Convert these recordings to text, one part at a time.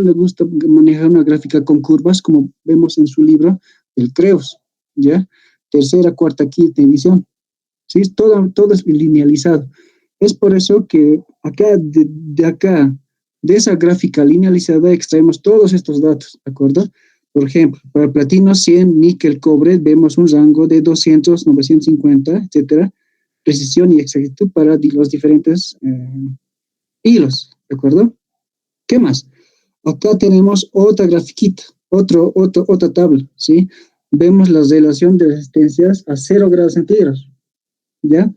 cual le gusta manejar una gráfica con curvas, como vemos en su libro, el CREOS, ¿ya? Tercera, cuarta, quinta edición, ¿sí? Todo es linealizado. Es por eso que acá, de esa gráfica linealizada, extraemos todos estos datos, ¿de acuerdo? Por ejemplo, para platino 100, níquel, cobre, vemos un rango de 200, 950, etcétera. Precisión y exactitud para los diferentes hilos, ¿de acuerdo? ¿Qué más? Acá tenemos otra grafiquita, otra tabla, ¿sí? Vemos la relación de resistencias a 0 grados centígrados, ¿ya?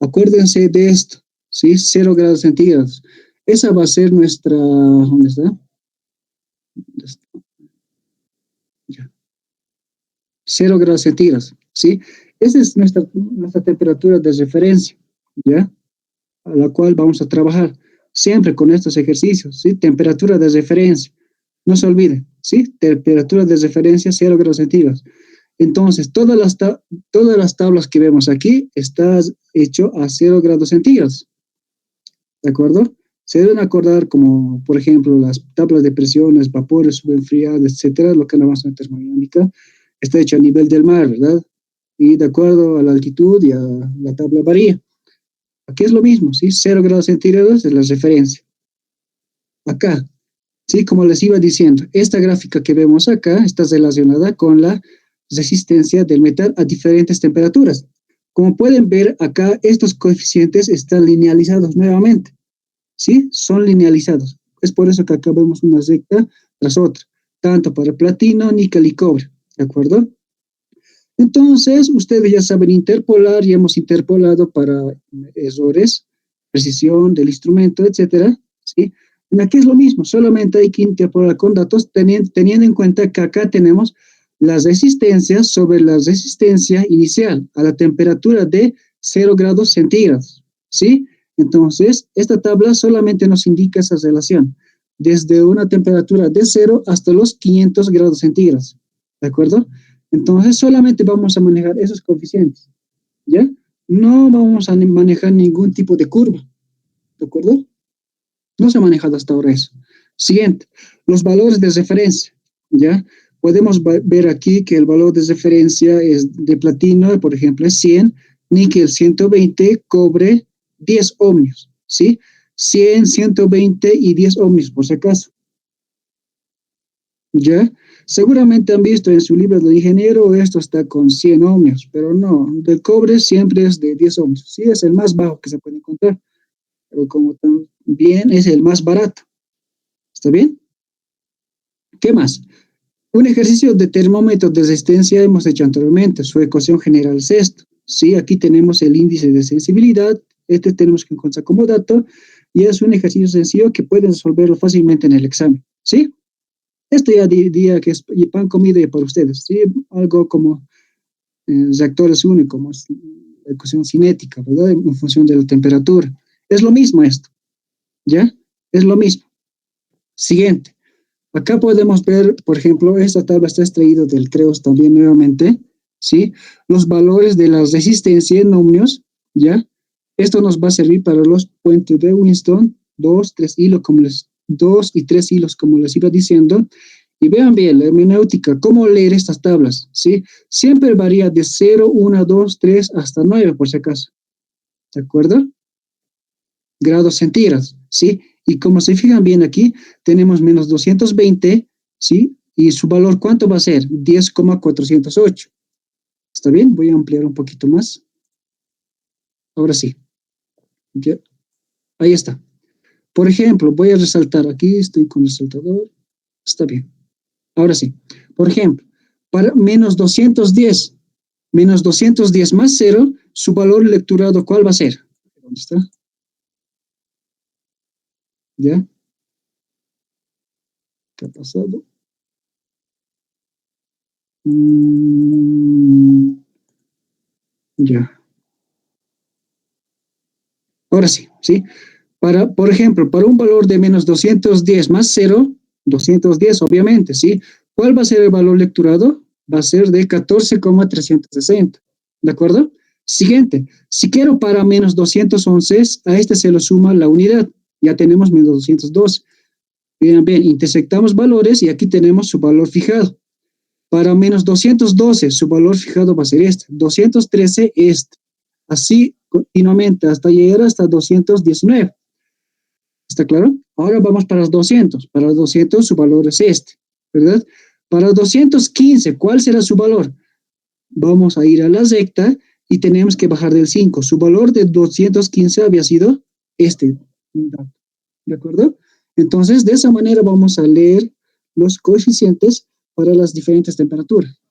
Acuérdense de esto, ¿sí? 0 grados centígrados. Esa va a ser nuestra, ¿dónde está? ¿Dónde está? Ya. 0 grados centígrados, ¿sí? Esa es nuestra temperatura de referencia, ¿ya? A la cual vamos a trabajar siempre con estos ejercicios, ¿sí? Temperatura de referencia, no se olviden, ¿sí? Temperatura de referencia 0 grados centígrados. Entonces, todas las tablas que vemos aquí están hecho a 0 grados centígrados, ¿de acuerdo? Se deben acordar como, por ejemplo, las tablas de presiones, vapores, subenfriadas, etcétera, lo que llamamos en termodinámica, está hecho a nivel del mar, ¿verdad? Y de acuerdo a la altitud y a la tabla varía. Aquí es lo mismo, ¿sí? 0 grados centígrados es la referencia. Acá, ¿sí? Como les iba diciendo, esta gráfica que vemos acá está relacionada con la resistencia del metal a diferentes temperaturas. Como pueden ver acá, estos coeficientes están linealizados nuevamente, ¿sí? Son linealizados. Es por eso que acá vemos una recta tras otra, tanto para platino, níquel y cobre, ¿de acuerdo? Entonces, ustedes ya saben interpolar, y hemos interpolado para errores, precisión del instrumento, etcétera, ¿sí? Aquí es lo mismo, solamente hay que interpolar con datos teniendo en cuenta que acá tenemos las resistencias sobre la resistencia inicial a la temperatura de 0 grados centígrados, ¿sí? Entonces, esta tabla solamente nos indica esa relación, desde una temperatura de 0 hasta los 500 grados centígrados, ¿de acuerdo? Entonces, solamente vamos a manejar esos coeficientes, ¿ya? No vamos a manejar ningún tipo de curva, ¿de acuerdo? No se ha manejado hasta ahora eso. Siguiente, los valores de referencia, ¿ya? Podemos ver aquí que el valor de referencia es de platino, por ejemplo, es 100, níquel 120, cobre 10 ohmios, ¿sí? 100, 120 y 10 ohmios, por si acaso. ¿Ya? Seguramente han visto en su libro de ingeniero esto está con 100 ohmios, pero no, del cobre siempre es de 10 ohmios. Sí, es el más bajo que se puede encontrar, pero como también es el más barato. ¿Está bien? ¿Qué más? Un ejercicio de termómetro de resistencia hemos hecho anteriormente, su ecuación general es esto. Sí, aquí tenemos el índice de sensibilidad, este tenemos que encontrar como dato, y es un ejercicio sencillo que pueden resolverlo fácilmente en el examen. ¿Sí? Esto ya diría que es pan comido para ustedes, ¿sí? Algo como reactores únicos, como la ecuación cinética, ¿verdad? En función de la temperatura. Es lo mismo esto, ¿ya? Es lo mismo. Siguiente. Acá podemos ver, por ejemplo, esta tabla está extraída del CREOS también nuevamente, ¿sí? Los valores de la resistencia en ohmios, ¿ya? Esto nos va a servir para los puentes de Winston, 2 y 3 hilos, como les iba diciendo. Y vean bien, la hermenéutica, cómo leer estas tablas, ¿sí? Siempre varía de 0, 1, 2, 3 hasta 9, por si acaso. ¿De acuerdo? Grados centígrados, ¿sí? Y como se fijan bien aquí, tenemos menos 220, ¿sí? Y su valor, ¿cuánto va a ser? 10,408. ¿Está bien? Voy a ampliar un poquito más. Ahora sí. ¿Ya? Ahí está. Por ejemplo, voy a resaltar aquí, estoy con el resaltador. Está bien. Ahora sí. Por ejemplo, para menos 210 más 0, su valor lecturado, ¿cuál va a ser? ¿Dónde está? ¿Ya? ¿Qué ha pasado? Ya. Ahora sí, ¿sí? Por ejemplo, para un valor de menos 210 más 0, 210 obviamente, ¿sí? ¿Cuál va a ser el valor lecturado? Va a ser de 14,360, ¿de acuerdo? Siguiente, si quiero para menos 211, a este se lo suma la unidad, ya tenemos menos 212. Bien, bien, intersectamos valores y aquí tenemos su valor fijado. Para menos 212, su valor fijado va a ser este. 213, este. Así continuamente hasta llegar hasta 219. ¿Está claro? Ahora vamos para los 200. Para los 200 su valor es este, ¿verdad? Para los 215, ¿cuál será su valor? Vamos a ir a la recta y tenemos que bajar del 5. Su valor de 215 había sido este. ¿De acuerdo? Entonces, de esa manera vamos a leer los coeficientes para las diferentes temperaturas.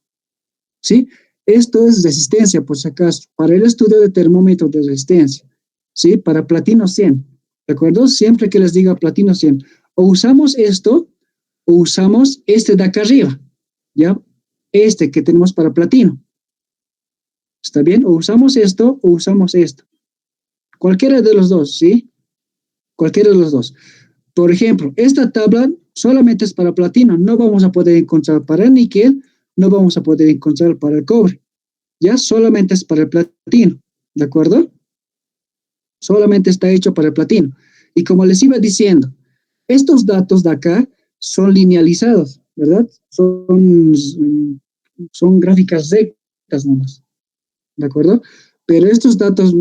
¿Sí? Esto es resistencia, por si acaso, para el estudio de termómetro de resistencia. ¿Sí? Para platino 100. ¿De acuerdo? Siempre que les diga platino 100, o usamos esto o usamos este de acá arriba. ¿Ya? Este que tenemos para platino. ¿Está bien? O usamos esto o usamos esto. Cualquiera de los dos, ¿sí? Cualquiera de los dos. Por ejemplo, esta tabla solamente es para platino. No vamos a poder encontrar para el níquel, no vamos a poder encontrar para el cobre. Ya solamente es para el platino. ¿De acuerdo? Solamente está hecho para el platino. Y como les iba diciendo, estos datos de acá son linealizados, ¿verdad? Son gráficas rectas nomás. ¿De acuerdo? Pero estos datos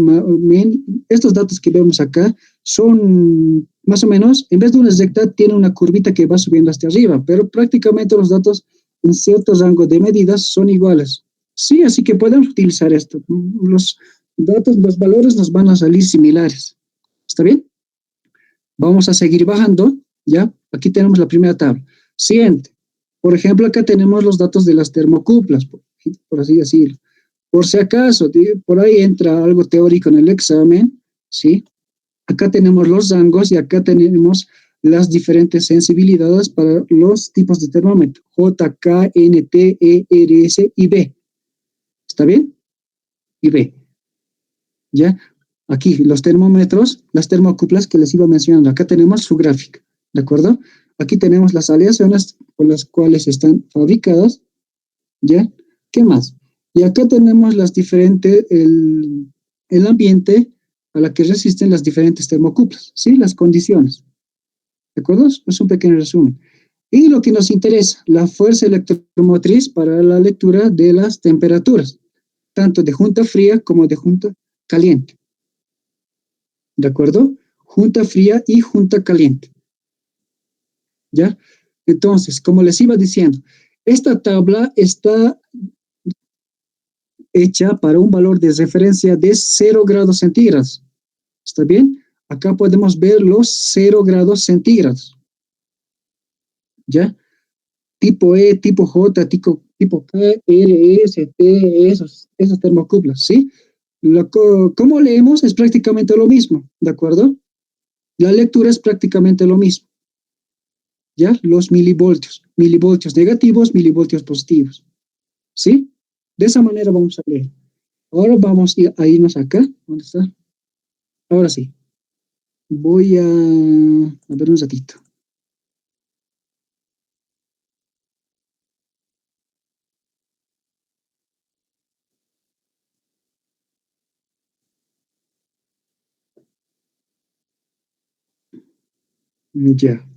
que vemos acá son más o menos, en vez de una recta, tiene una curvita que va subiendo hasta arriba, pero prácticamente los datos en cierto rango de medidas son iguales. Sí, así que podemos utilizar esto. Los datos, los valores nos van a salir similares. ¿Está bien? Vamos a seguir bajando, ¿ya? Aquí tenemos la primera tabla. Siguiente. Por ejemplo, acá tenemos los datos de las termocuplas, por así decirlo. Por si acaso, por ahí entra algo teórico en el examen, ¿sí? Acá tenemos los rangos y acá tenemos las diferentes sensibilidades para los tipos de termómetro. J, K, N, T, E, R, S y B. ¿Está bien? Y B. ¿Ya? Aquí los termómetros, las termocuplas que les iba mencionando. Acá tenemos su gráfica, ¿de acuerdo? Aquí tenemos las aleaciones por las cuales están fabricadas, ¿ya? ¿Qué más? Y acá tenemos las diferentes, el ambiente a la que resisten las diferentes termocuplas, ¿sí? Las condiciones, ¿de acuerdo? Es un pequeño resumen. Y lo que nos interesa, la fuerza electromotriz para la lectura de las temperaturas, tanto de junta fría como de junta caliente. ¿De acuerdo? Junta fría y junta caliente. ¿Ya? Entonces, como les iba diciendo, esta tabla está hecha para un valor de referencia de 0 grados centígrados. ¿Está bien? Acá podemos ver los 0 grados centígrados. ¿Ya? Tipo E, tipo J, tipo K, R, S, T, esos termocuplas, ¿sí? ¿Cómo leemos? Es prácticamente lo mismo, ¿de acuerdo? La lectura es prácticamente lo mismo. ¿Ya? Los milivoltios negativos, milivoltios positivos, ¿sí? De esa manera vamos a leer. Ahora vamos a irnos acá, ¿dónde está? Ahora sí, voy a ver un ratito. Ya,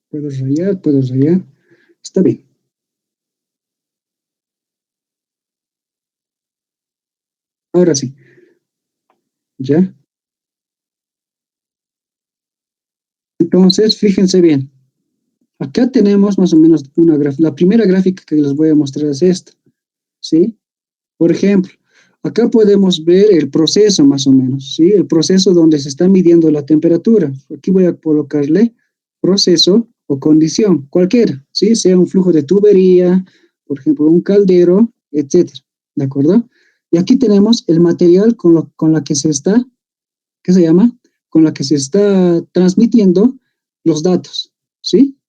puedo rayar, está bien. Ahora sí, ya. Entonces, fíjense bien. Acá tenemos más o menos una gráfica. La primera gráfica que les voy a mostrar es esta, ¿sí? Por ejemplo, acá podemos ver el proceso más o menos, ¿sí? El proceso donde se está midiendo la temperatura. Aquí voy a colocarle proceso o condición, cualquiera, ¿sí? Sea un flujo de tubería, por ejemplo, un caldero, etcétera, ¿de acuerdo? Y aquí tenemos el material con la que se está, ¿qué se llama? Con la que se está transmitiendo los datos, ¿sí?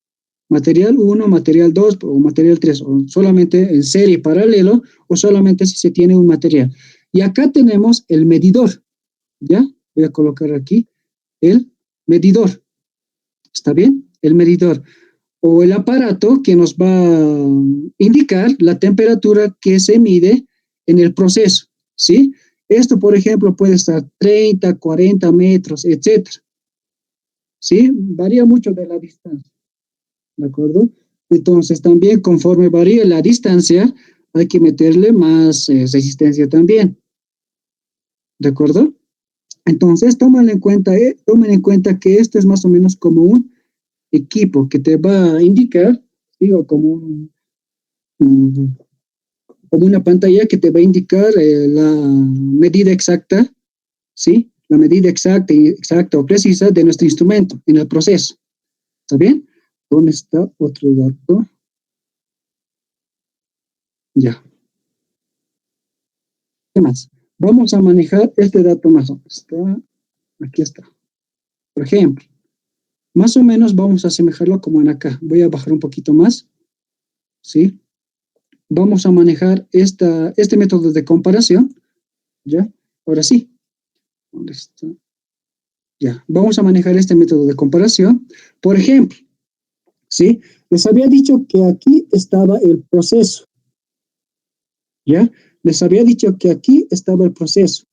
Material uno, material 2 o material 3, o solamente en serie paralelo, o solamente si se tiene un material. Y acá tenemos el medidor, ¿ya? Voy a colocar aquí el medidor, ¿está bien? El medidor, o el aparato que nos va a indicar la temperatura que se mide en el proceso, ¿sí? Esto, por ejemplo, puede estar 30, 40 metros, etcétera, ¿sí? Varía mucho de la distancia, ¿de acuerdo? Entonces, también conforme varía la distancia, hay que meterle más resistencia también, ¿de acuerdo? Entonces, tomen en cuenta que esto es más o menos como un equipo que te va a indicar, digo, un- como una pantalla que te va a indicar la medida exacta, ¿sí? La medida exacta o precisa de nuestro instrumento en el proceso. ¿Está bien? ¿Dónde está otro dato? Ya. ¿Qué más? Vamos a manejar este dato más o menos. Aquí está. Por ejemplo, más o menos vamos a asemejarlo como en acá. Voy a bajar un poquito más, ¿sí? Vamos a manejar este método de comparación, ¿ya? Ahora sí. ¿Dónde está? Ya. Vamos a manejar este método de comparación. Por ejemplo, ¿sí? Les había dicho que aquí estaba el proceso, ¿ya? Les había dicho que aquí estaba el proceso.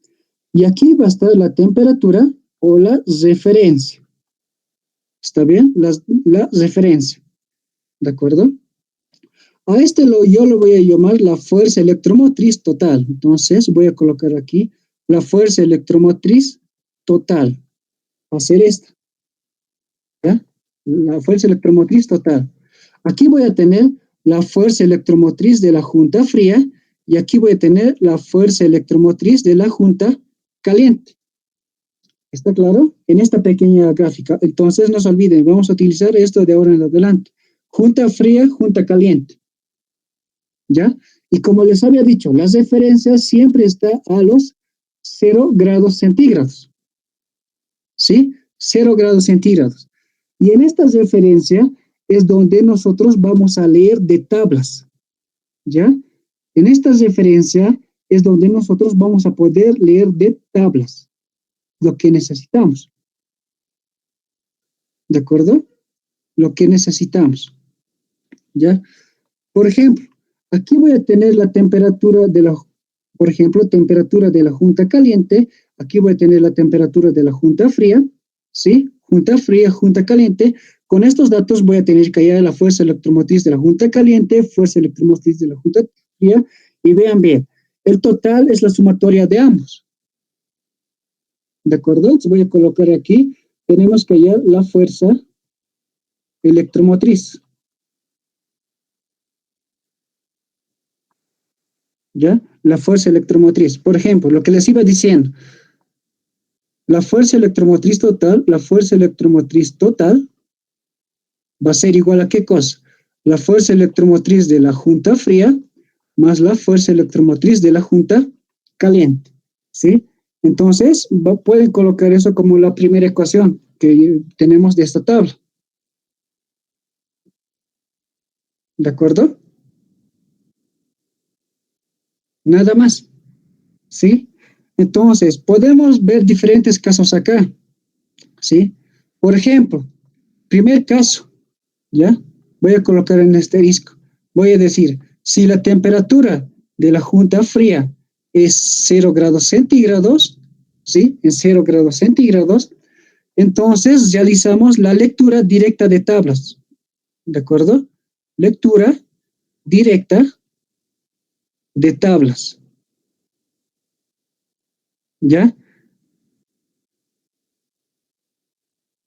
Y aquí va a estar la temperatura o la referencia. ¿Está bien? La referencia. ¿De acuerdo? A yo lo voy a llamar la fuerza electromotriz total. Entonces voy a colocar aquí la fuerza electromotriz total. Va a ser esta. ¿Ya? La fuerza electromotriz total. Aquí voy a tener la fuerza electromotriz de la junta fría y aquí voy a tener la fuerza electromotriz de la junta caliente. ¿Está claro? En esta pequeña gráfica. Entonces, no se olviden, vamos a utilizar esto de ahora en adelante. Junta fría, junta caliente. ¿Ya? Y como les había dicho, las referencias siempre están a los 0 grados centígrados. ¿Sí? 0 grados centígrados. Y en esta referencia es donde nosotros vamos a leer de tablas. ¿Ya? En esta referencia es donde nosotros vamos a poder leer de tablas lo que necesitamos. ¿De acuerdo? Lo que necesitamos. ¿Ya? Por ejemplo, aquí voy a tener la temperatura por ejemplo, temperatura de la junta caliente, aquí voy a tener la temperatura de la junta fría, ¿sí? Junta fría, junta caliente. Con estos datos voy a tener que hallar la fuerza electromotriz de la junta caliente, fuerza electromotriz de la junta fría, y vean bien, el total es la sumatoria de ambos. ¿De acuerdo? Entonces voy a colocar aquí, tenemos que hallar la fuerza electromotriz. ¿Ya? La fuerza electromotriz. Por ejemplo, lo que les iba diciendo, la fuerza electromotriz total va a ser igual a ¿qué cosa? La fuerza electromotriz de la junta fría más la fuerza electromotriz de la junta caliente, ¿sí? Entonces, pueden colocar eso como la primera ecuación que tenemos de esta tabla. ¿De acuerdo? Nada más, ¿sí? Entonces, podemos ver diferentes casos acá, ¿sí? Por ejemplo, primer caso, ¿ya? Voy a colocar en este disco. Voy a decir, si la temperatura de la junta fría es 0 grados centígrados, ¿sí? En 0 grados centígrados, entonces realizamos la lectura directa de tablas, ¿de acuerdo? Lectura directa de tablas, ¿ya?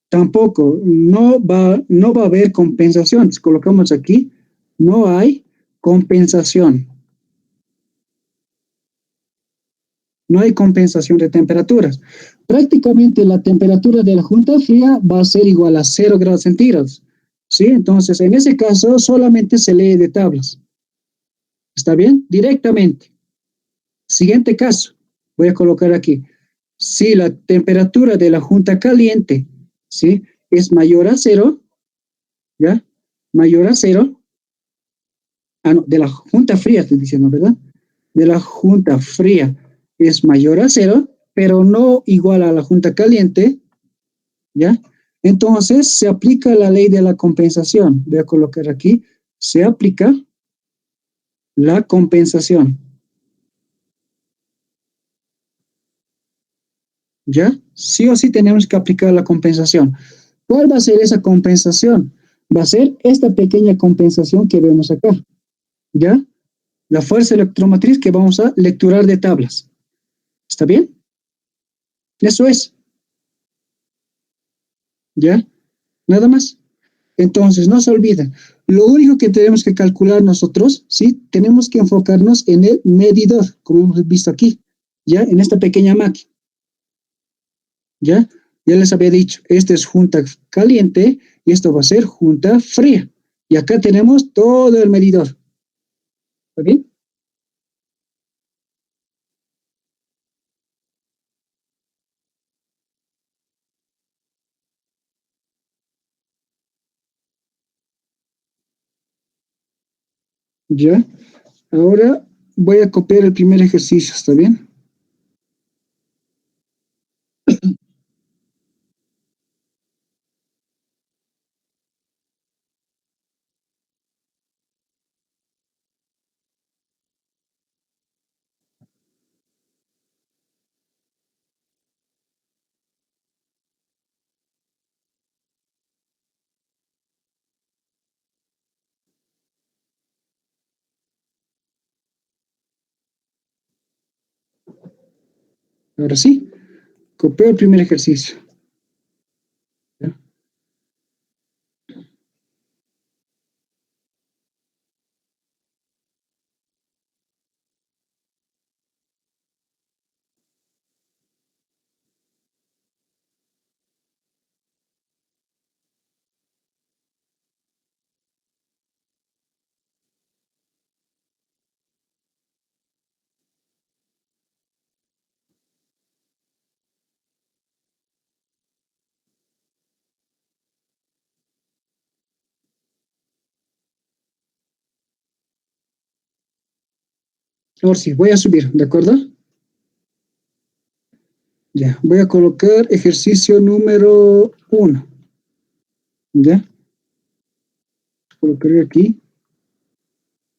Tampoco, no va a haber compensación. Si colocamos aquí, no hay compensación. No hay compensación de temperaturas. Prácticamente la temperatura de la junta fría va a ser igual a 0 grados centígrados. ¿Sí? Entonces, en ese caso, solamente se lee de tablas. ¿Está bien? Directamente. Siguiente caso. Voy a colocar aquí. Si la temperatura de la junta caliente, ¿sí? Es mayor a 0, ¿ya? Mayor a 0. Ah, no, de la junta fría estoy diciendo, ¿verdad? De la junta fría es mayor a 0, pero no igual a la junta caliente, ¿ya? Entonces se aplica la ley de la compensación. Voy a colocar aquí, se aplica la compensación. ¿Ya? Sí o sí tenemos que aplicar la compensación. ¿Cuál va a ser esa compensación? Va a ser esta pequeña compensación que vemos acá, ¿ya? La fuerza electromotriz que vamos a lecturar de tablas. ¿Está bien? Eso es, ¿ya? Nada más. Entonces, no se olviden, lo único que tenemos que calcular nosotros, ¿sí? Tenemos que enfocarnos en el medidor, como hemos visto aquí, ¿ya? En esta pequeña máquina, ¿ya? Ya les había dicho, esta es junta caliente y esto va a ser junta fría. Y acá tenemos todo el medidor. ¿Está bien? Ya. Ahora voy a copiar el primer ejercicio, ¿está bien? Ahora sí, copio el primer ejercicio. ¿Ya? Ahora sí, voy a subir, ¿de acuerdo? Ya, voy a colocar ejercicio número 1. ¿Ya? Colocaré aquí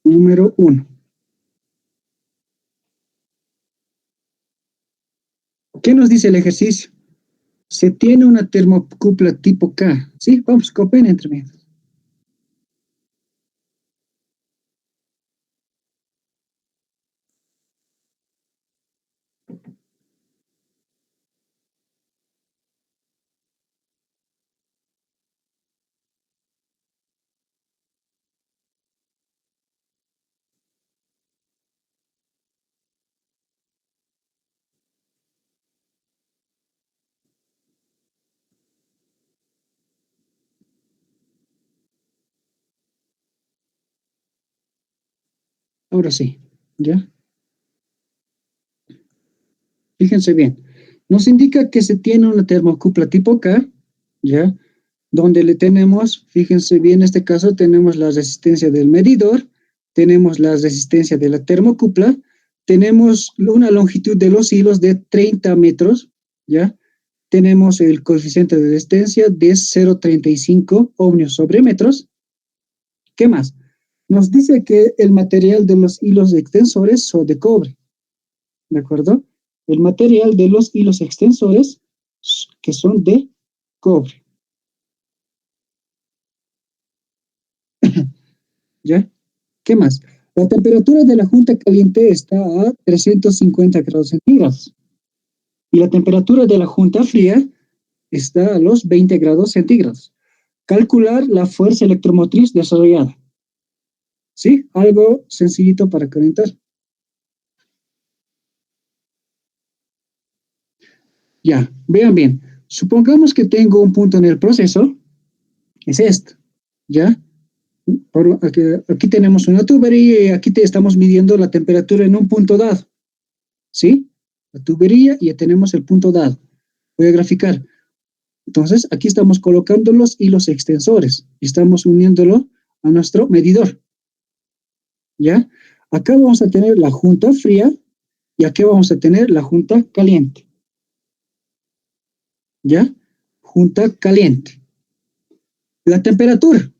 número 1. ¿Qué nos dice el ejercicio? Se tiene una termocupla tipo K. ¿Sí? Vamos, copien entre medios. Ahora sí, ¿ya? Fíjense bien. Nos indica que se tiene una termocupla tipo K, ¿ya? Donde le tenemos, fíjense bien, en este caso tenemos la resistencia del medidor, tenemos la resistencia de la termocupla, tenemos una longitud de los hilos de 30 metros, ¿ya? Tenemos el coeficiente de resistencia de 0,35 ohmios sobre metros. ¿Qué más? Nos dice que el material de los hilos extensores son de cobre, ¿de acuerdo? El material de los hilos extensores que son de cobre, ¿ya? ¿Qué más? La temperatura de la junta caliente está a 350 grados centígrados y la temperatura de la junta fría está a los 20 grados centígrados. Calcular la fuerza electromotriz desarrollada. ¿Sí? Algo sencillito para calentar. Ya, vean bien. Supongamos que tengo un punto en el proceso, es esto, ¿ya? Aquí tenemos una tubería y aquí estamos midiendo la temperatura en un punto dado, ¿sí? La tubería y ya tenemos el punto dado. Voy a graficar. Entonces, aquí estamos colocando los hilos extensores y estamos uniéndolo a nuestro medidor, ¿ya? Acá vamos a tener la junta fría y aquí vamos a tener la junta caliente, ¿ya? Junta caliente. La temperatura.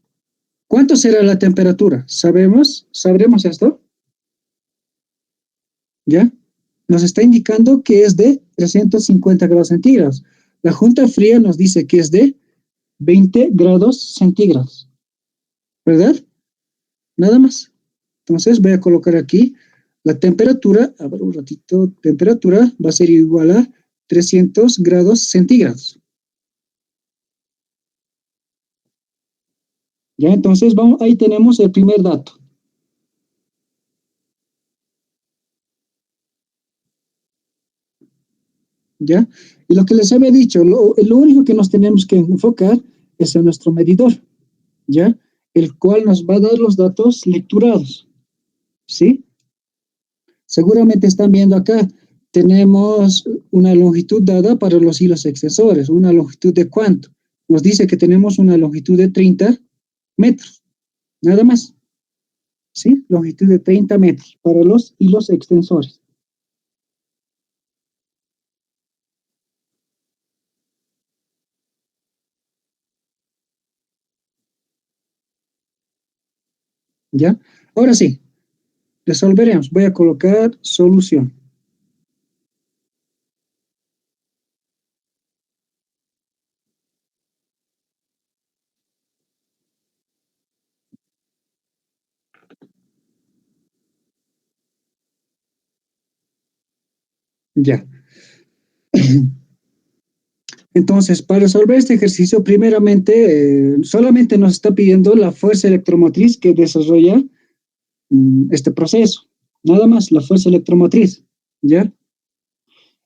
¿Cuánto será la temperatura? ¿Sabemos? ¿Sabremos esto? ¿Ya? nos está indicando que es de 350 grados centígrados. La junta fría nos dice que es de 20 grados centígrados, ¿verdad? Nada más. Entonces voy a colocar aquí la temperatura, a ver un ratito, temperatura va a ser igual a 300 grados centígrados. Ya, entonces vamos, ahí tenemos el primer dato. ¿Ya? Y lo que les había dicho, lo único que nos tenemos que enfocar es en nuestro medidor, ¿ya? El cual nos va a dar los datos lecturados, ¿sí? Seguramente están viendo acá, tenemos una longitud dada para los hilos extensores, una longitud de cuánto. Nos dice que tenemos una longitud de 30 metros, nada más, ¿sí? Longitud de 30 metros para los hilos extensores. ¿Ya? Ahora sí, resolveremos. Voy a colocar solución. Ya. Entonces, para resolver este ejercicio, primeramente, solamente nos está pidiendo la fuerza electromotriz que desarrolla este proceso. Nada más, la fuerza electromotriz. ¿Ya?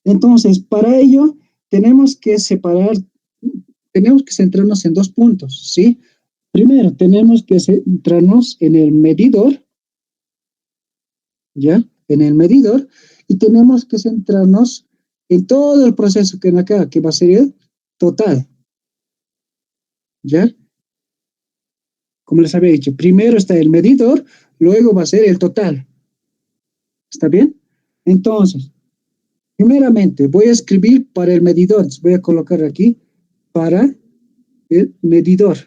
Entonces, para ello, tenemos que separar, tenemos que centrarnos en dos puntos, ¿sí? Primero, tenemos que centrarnos en el medidor, ¿ya? En el medidor, y tenemos que centrarnos en todo el proceso que en acá, que va a ser el total, ¿ya? Como les había dicho, primero está el medidor, luego va a ser el total. ¿Está bien? Entonces, primeramente voy a escribir para el medidor. Voy a colocar aquí para el medidor.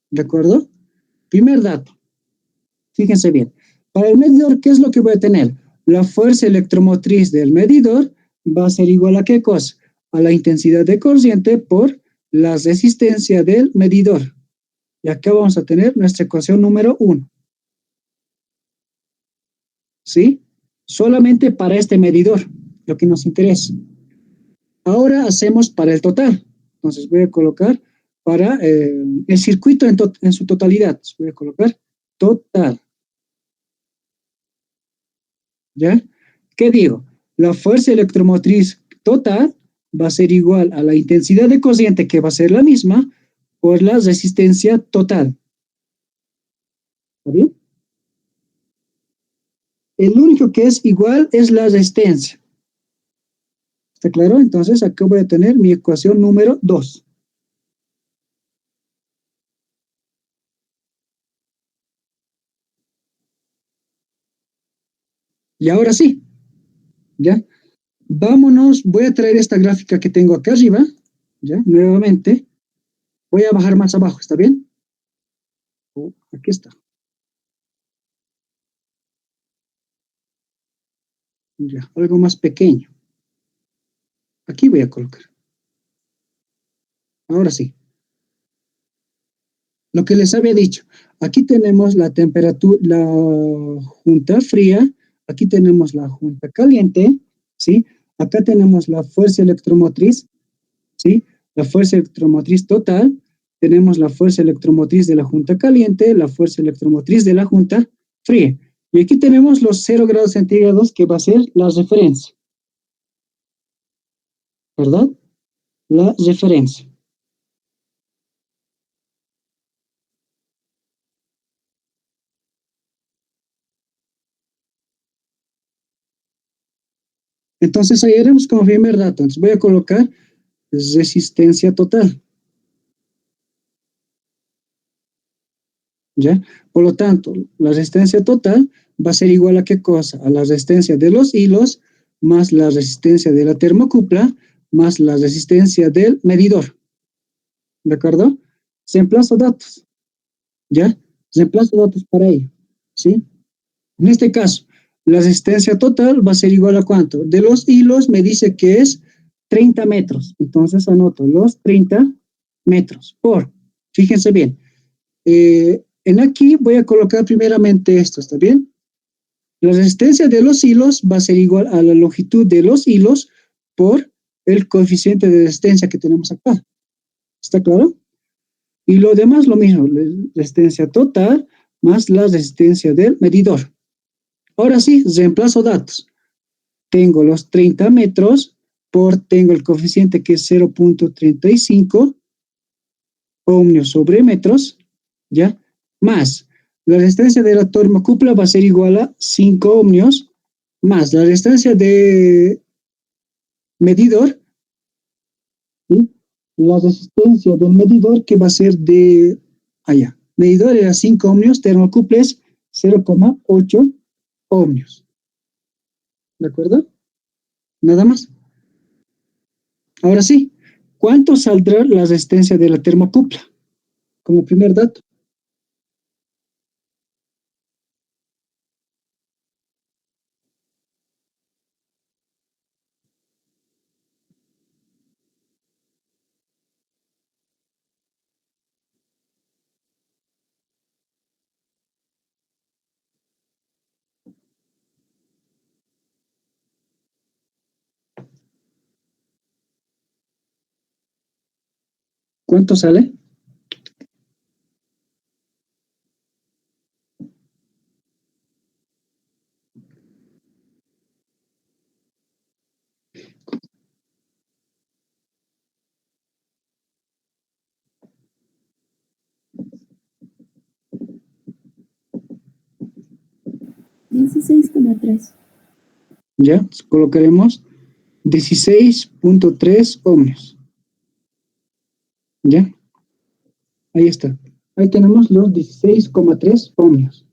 ¿De acuerdo? Primer dato. Fíjense bien. Para el medidor, ¿qué es lo que voy a tener? La fuerza electromotriz del medidor va a ser igual a ¿qué cosa? A la intensidad de corriente por la resistencia del medidor. Y acá vamos a tener nuestra ecuación número 1. ¿Sí? Solamente para este medidor, lo que nos interesa. Ahora hacemos para el total. Entonces voy a colocar para el circuito en su totalidad. Voy a colocar total. ¿Ya? ¿Qué digo? La fuerza electromotriz total va a ser igual a la intensidad de corriente, que va a ser la misma, por la resistencia total. ¿Está bien? El único que es igual es la resistencia. ¿Está claro? Entonces acá voy a tener mi ecuación número 2. Y ahora sí, ¿ya? Vámonos, voy a traer esta gráfica que tengo acá arriba, ¿ya? Nuevamente, voy a bajar más abajo, ¿está bien? Oh, aquí está. Ya, algo más pequeño. Aquí voy a colocar. Ahora sí. Lo que les había dicho, aquí tenemos la temperatura, la junta fría, aquí tenemos la junta caliente, ¿sí? Acá tenemos la fuerza electromotriz, ¿sí? La fuerza electromotriz total, tenemos la fuerza electromotriz de la junta caliente, la fuerza electromotriz de la junta fría. Y aquí tenemos los 0 grados centígrados que va a ser la referencia, ¿verdad? La referencia. Entonces ahí haremos como primer dato. Entonces voy a colocar resistencia total, ¿ya? Por lo tanto, la resistencia total va a ser igual a ¿qué cosa? A la resistencia de los hilos más la resistencia de la termocupla más la resistencia del medidor, ¿de acuerdo? Reemplazo datos, ¿ya? Reemplazo datos para ello, ¿sí? En este caso, La resistencia total va a ser igual a ¿cuánto? De los hilos me dice que es 30 metros. Entonces anoto los 30 metros por, fíjense bien, en aquí voy a colocar primeramente esto, ¿está bien? La resistencia de los hilos va a ser igual a la longitud de los hilos por el coeficiente de resistencia que tenemos acá. ¿Está claro? Y lo demás lo mismo, la resistencia total más la resistencia del medidor. Ahora sí, reemplazo datos. Tengo los 30 metros tengo el coeficiente que es 0.35 ohmios sobre metros, ¿ya? Más la resistencia de la termocupla va a ser igual a 5 ohmios, más la resistencia de medidor, ¿sí? La resistencia del medidor que va a ser de allá. Medidor era 5 ohmios, termocupla es 0,8 ohmios. ¿De acuerdo? Nada más. Ahora sí, ¿cuánto saldrá la resistencia de la termocupla? Como primer dato. ¿Cuánto sale? $16,3. Ya, colocaremos 16.3 ohmios. ¿Ya? Ahí está. Ahí tenemos los 16,3 ohmios.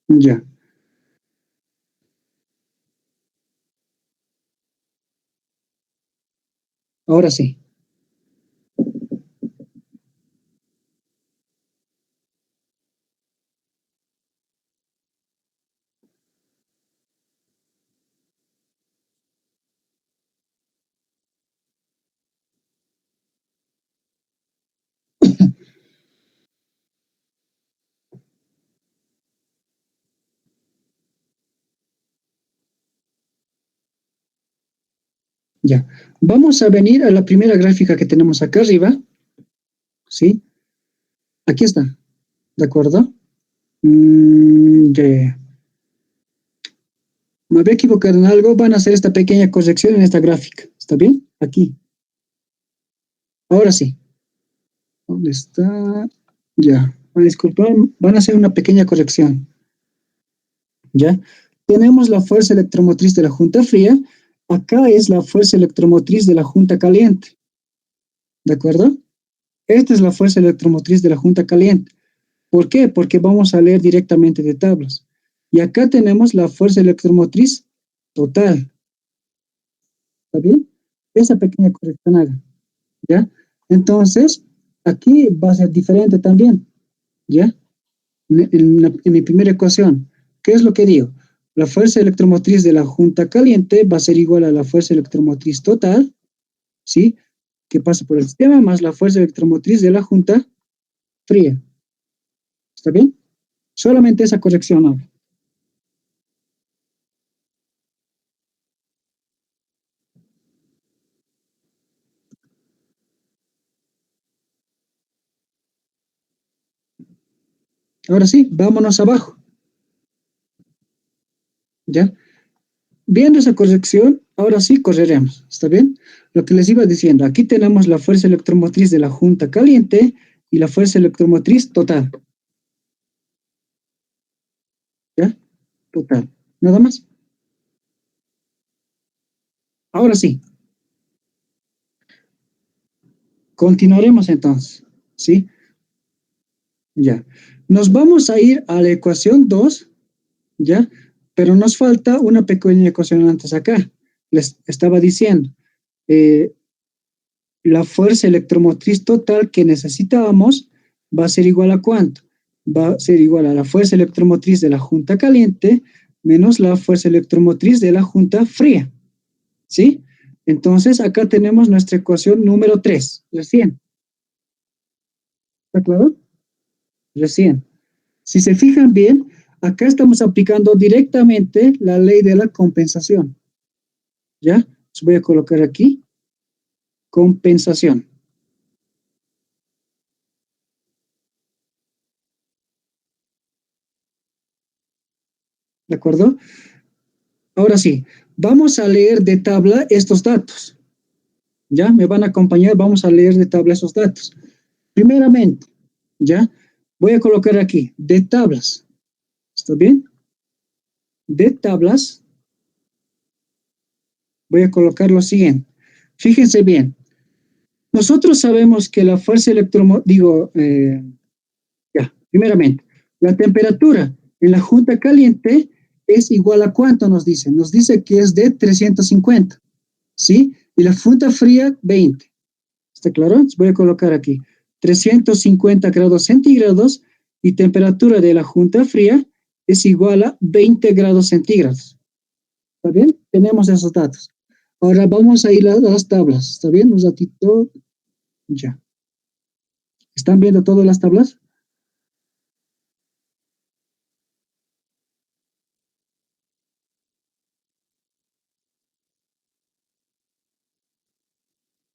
Ya. Ahora sí. Ya. Vamos a venir a la primera gráfica que tenemos acá arriba. ¿Sí? Aquí está. ¿De acuerdo? Ya. Me había equivocado en algo. Van a hacer esta pequeña corrección en esta gráfica. ¿Está bien? Aquí. Ahora sí. ¿Dónde está? Ya. Disculpar, van a hacer una pequeña corrección. ¿Ya? Tenemos la fuerza electromotriz de la junta fría. Acá es la fuerza electromotriz de la junta caliente. ¿De acuerdo? Esta es la fuerza electromotriz de la junta caliente. ¿Por qué? Porque vamos a leer directamente de tablas. Y acá tenemos la fuerza electromotriz total. ¿Está bien? Esa pequeña corrección haga. ¿Ya? Entonces, aquí va a ser diferente también. ¿Ya? En mi primera ecuación, ¿qué es lo que digo? La fuerza electromotriz de la junta caliente va a ser igual a la fuerza electromotriz total, ¿sí? Que pasa por el sistema, más la fuerza electromotriz de la junta fría. ¿Está bien? Solamente esa corrección ahora. Ahora sí, vámonos abajo. ¿Ya? Viendo esa corrección, ahora sí correremos. ¿Está bien? Lo que les iba diciendo, aquí tenemos la fuerza electromotriz de la junta caliente y la fuerza electromotriz total. ¿Ya? Total. Nada más. Ahora sí. Continuaremos entonces. ¿Sí? Ya. Nos vamos a ir a la ecuación 2, ¿ya? Pero nos falta una pequeña ecuación antes acá. Les estaba diciendo, eh, la fuerza electromotriz total que necesitábamos va a ser igual a ¿cuánto? Va a ser igual a la fuerza electromotriz de la junta caliente menos la fuerza electromotriz de la junta fría, ¿sí? Entonces, acá tenemos nuestra ecuación número 3, recién. ¿Está claro? Recién. Si se fijan bien, acá estamos aplicando directamente la ley de la compensación. ¿Ya? Os voy a colocar aquí, compensación. ¿De acuerdo? Ahora sí, vamos a leer de tabla estos datos. ¿Ya? Me van a acompañar, vamos a leer de tabla esos datos. Primeramente, ¿ya? Voy a colocar aquí, de tablas. ¿Está bien? De tablas, voy a colocar lo siguiente. Fíjense bien. Nosotros sabemos que la fuerza ya, primeramente, la temperatura en la junta caliente es igual a ¿cuánto nos dice? Nos dice que es de 350, ¿sí? Y la junta fría, 20. ¿Está claro? Voy a colocar aquí 350 grados centígrados y temperatura de la junta fría es igual a 20 grados centígrados. ¿Está bien? Tenemos esos datos. Ahora vamos a ir a las tablas. ¿Está bien? Un ratito. Ya. ¿Están viendo todas las tablas?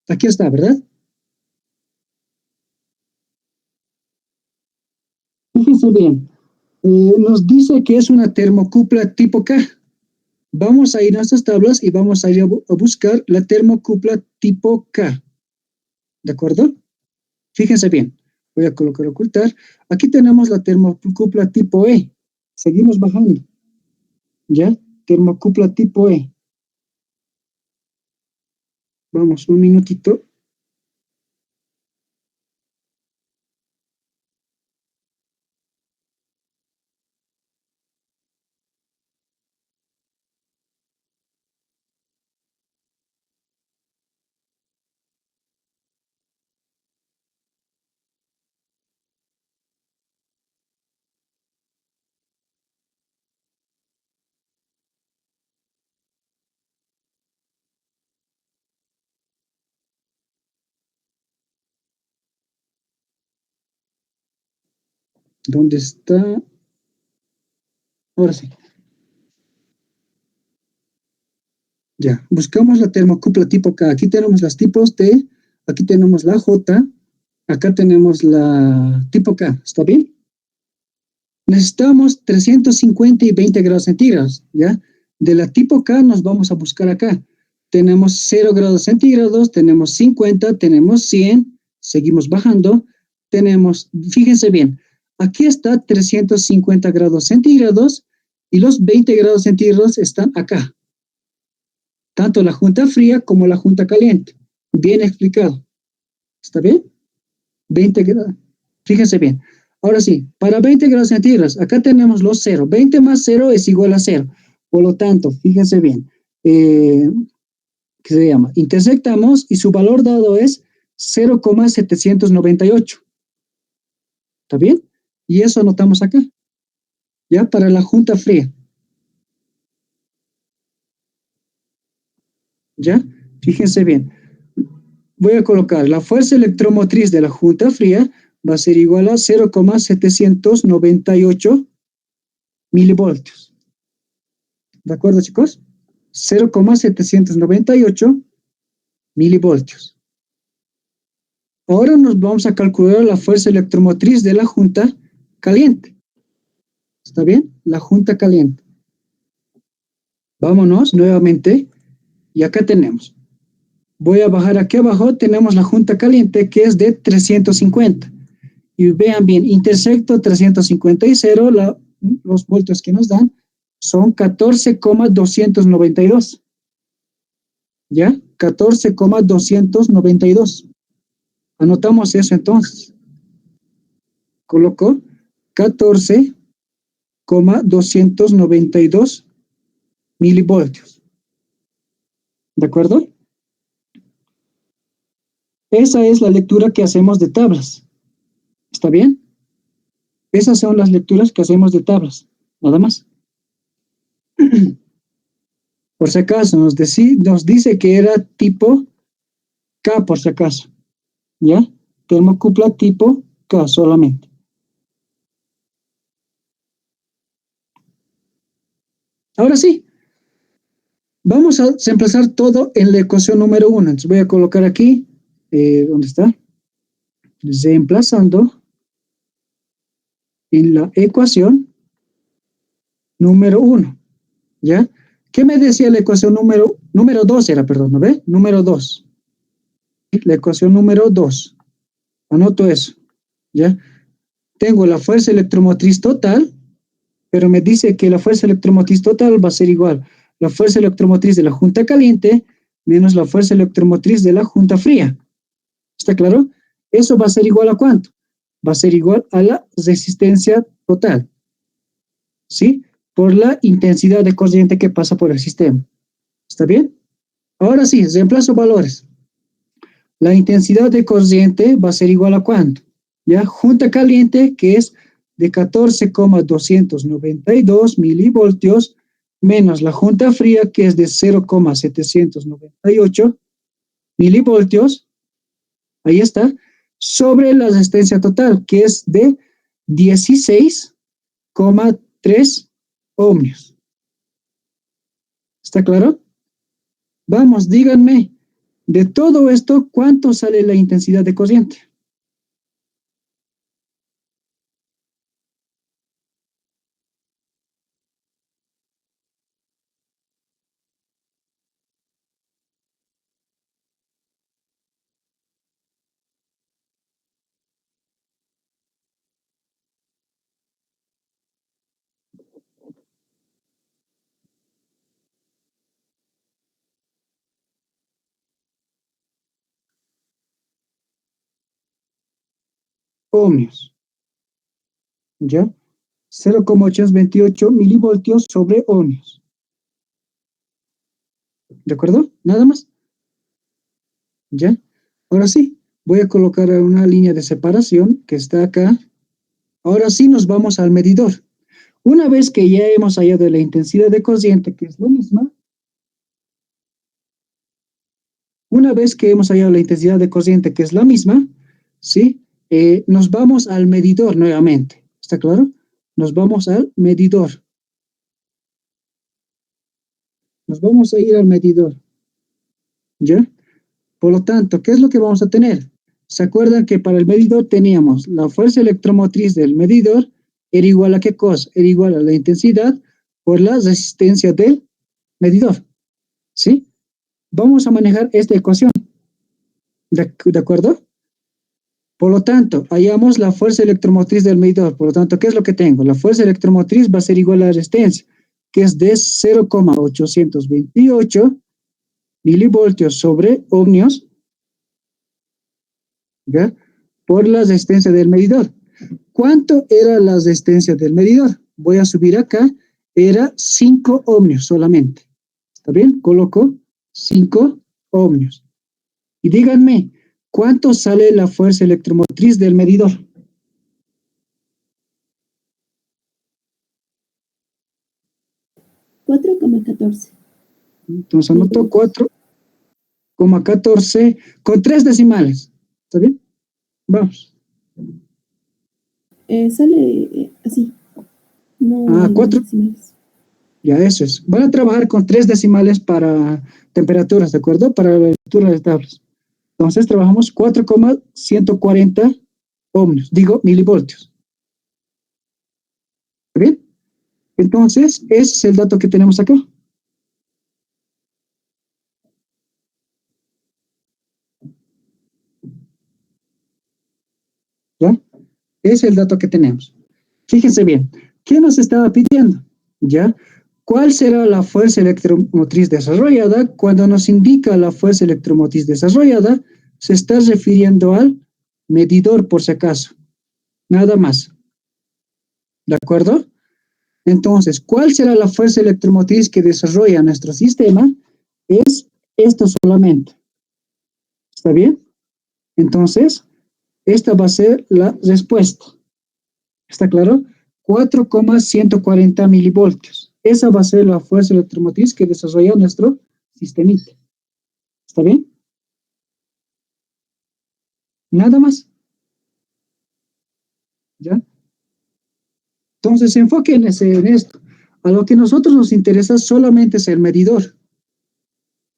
Aquí está, ¿verdad? Fíjense bien. Nos dice que es una termocupla tipo K. Vamos a ir a estas tablas y vamos a ir a buscar la termocupla tipo K. ¿De acuerdo? Fíjense bien. Voy a colocar ocultar. Aquí tenemos la termocupla tipo E. Seguimos bajando. ¿Ya? Termocupla tipo E. Vamos, un minutito. ¿Dónde está? Ahora sí. Ya. Buscamos la termocupla tipo K. Aquí tenemos las tipos T. Aquí tenemos la J. Acá tenemos la tipo K. ¿Está bien? Necesitamos 350 y 20 grados centígrados, ¿ya? De la tipo K nos vamos a buscar acá. Tenemos 0 grados centígrados, tenemos 50, tenemos 100, seguimos bajando. Tenemos, fíjense bien, aquí está 350 grados centígrados y los 20 grados centígrados están acá. Tanto la junta fría como la junta caliente. Bien explicado. ¿Está bien? 20 grados. Fíjense bien. Ahora sí, para 20 grados centígrados, acá tenemos los 0. 20 más 0 es igual a 0. Por lo tanto, fíjense bien. ¿Qué se llama? Intersectamos y su valor dado es 0,798. ¿Está bien? Y eso anotamos acá. Ya para la junta fría. ¿Ya? Fíjense bien. Voy a colocar la fuerza electromotriz de la junta fría va a ser igual a 0,798 milivoltios. ¿De acuerdo, chicos? 0,798 milivoltios. Ahora nos vamos a calcular la fuerza electromotriz de la junta caliente. ¿Está bien? La junta caliente. Vámonos nuevamente y acá tenemos. Voy a bajar aquí abajo, tenemos la junta caliente que es de 350. Y vean bien, intersecto 350 y 0, los voltios que nos dan son 14,292. ¿Ya? 14,292. Anotamos eso entonces. Coloco 14,292 milivoltios. ¿De acuerdo? Esa es la lectura que hacemos de tablas. ¿Está bien? Esas son las lecturas que hacemos de tablas. Nada más. Por si acaso, nos dice que era tipo K, por si acaso. ¿Ya? Termocupla tipo K solamente. Ahora sí, vamos a reemplazar todo en la ecuación número 1. Entonces voy a colocar aquí, ¿dónde está? Reemplazando en la ecuación número 1. ¿Ya? ¿Qué me decía la ecuación número 2 era, perdón, ¿no ve? Número 2. La ecuación número 2. Anoto eso. ¿Ya? Tengo la fuerza electromotriz total, pero me dice que la fuerza electromotriz total va a ser igual la fuerza electromotriz de la junta caliente menos la fuerza electromotriz de la junta fría. ¿Está claro? Eso va a ser igual a ¿cuánto? Va a ser igual a la resistencia total. ¿Sí? Por la intensidad de corriente que pasa por el sistema. ¿Está bien? Ahora sí, reemplazo valores. La intensidad de corriente va a ser igual a ¿cuánto? ¿Ya? Junta caliente, que es de 14,292 milivoltios, menos la junta fría, que es de 0,798 milivoltios, ahí está, sobre la resistencia total, que es de 16,3 ohmios. ¿Está claro? Vamos, díganme, de todo esto, ¿cuánto sale la intensidad de corriente? Ohmios, ¿ya? 0,828 milivoltios sobre ohmios. ¿De acuerdo? Nada más. ¿Ya? Ahora sí, voy a colocar una línea de separación que está acá. Ahora sí nos vamos al medidor. Una vez que ya hemos hallado la intensidad de corriente, que es la misma, una vez que hemos hallado la intensidad de corriente, que es la misma, ¿sí? Nos vamos al medidor nuevamente. ¿Está claro? Nos vamos al medidor. Nos vamos a ir al medidor. ¿Ya? Por lo tanto, ¿qué es lo que vamos a tener? ¿Se acuerdan que para el medidor teníamos la fuerza electromotriz del medidor era igual a qué cosa? Era igual a la intensidad por la resistencia del medidor. ¿Sí? Vamos a manejar esta ecuación. ¿De acuerdo? Por lo tanto, hallamos la fuerza electromotriz del medidor. Por lo tanto, ¿qué es lo que tengo? La fuerza electromotriz va a ser igual a la resistencia, que es de 0,828 milivoltios sobre ohmios, ¿ya? Por la resistencia del medidor. ¿Cuánto era la resistencia del medidor? Voy a subir acá, era 5 ohmios solamente. ¿Está bien? Coloco 5 ohmios. Y díganme, ¿cuánto sale la fuerza electromotriz del medidor? 4,14. Entonces anoto 4,14 con 3 decimales. ¿Está bien? Vamos. Sale así. No hay 4. decimales. Ya, eso es. Van a trabajar con 3 decimales para temperaturas, ¿de acuerdo? Para la lectura de tablas. Entonces trabajamos 4,140 ohmios, digo milivoltios. ¿Está bien? Entonces, ese es el dato que tenemos acá. ¿Ya? Ese es el dato que tenemos. Fíjense bien, ¿qué nos estaba pidiendo? ¿Ya? ¿Cuál será la fuerza electromotriz desarrollada? Cuando nos indica la fuerza electromotriz desarrollada, se está refiriendo al medidor, por si acaso. Nada más. ¿De acuerdo? Entonces, ¿cuál será la fuerza electromotriz que desarrolla nuestro sistema? Es esto solamente. ¿Está bien? Entonces, esta va a ser la respuesta. ¿Está claro? 4,140 milivoltios. Esa va a ser la fuerza electromotriz que desarrolla nuestro sistemita. ¿Está bien? Nada más. ¿Ya? Entonces, enfóquense en esto. A lo que a nosotros nos interesa solamente es el medidor.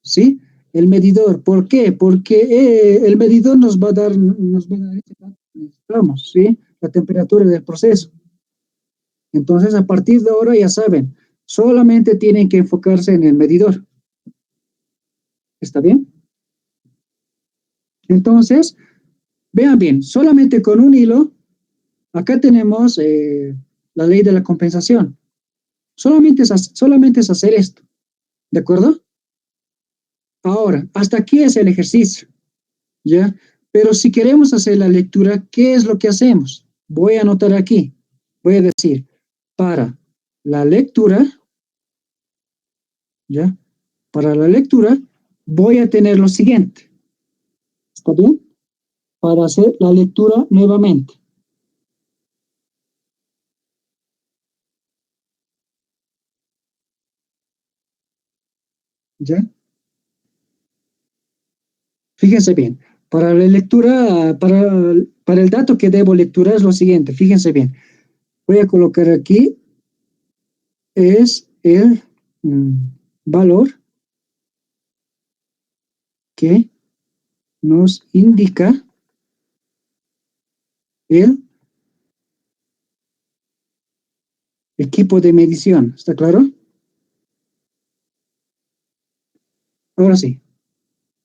¿Sí? El medidor. ¿Por qué? Porque el medidor nos va a dar ese dato que necesitamos, ¿sí? La temperatura del proceso. Entonces, a partir de ahora, ya saben, solamente tienen que enfocarse en el medidor. ¿Está bien? Entonces, vean bien, solamente con un hilo, acá tenemos la ley de la compensación. Solamente es hacer esto. ¿De acuerdo? Ahora, hasta aquí es el ejercicio. ¿Ya? Pero si queremos hacer la lectura, ¿qué es lo que hacemos? Voy a anotar aquí. Voy a decir, para la lectura, ¿ya? Para la lectura, voy a tener lo siguiente. ¿Está bien? Para hacer la lectura nuevamente. ¿Ya? Fíjense bien. Para la lectura, para el dato que debo lecturar es lo siguiente. Fíjense bien. Voy a colocar aquí, es el valor que nos indica el equipo de medición. ¿Está claro? Ahora sí.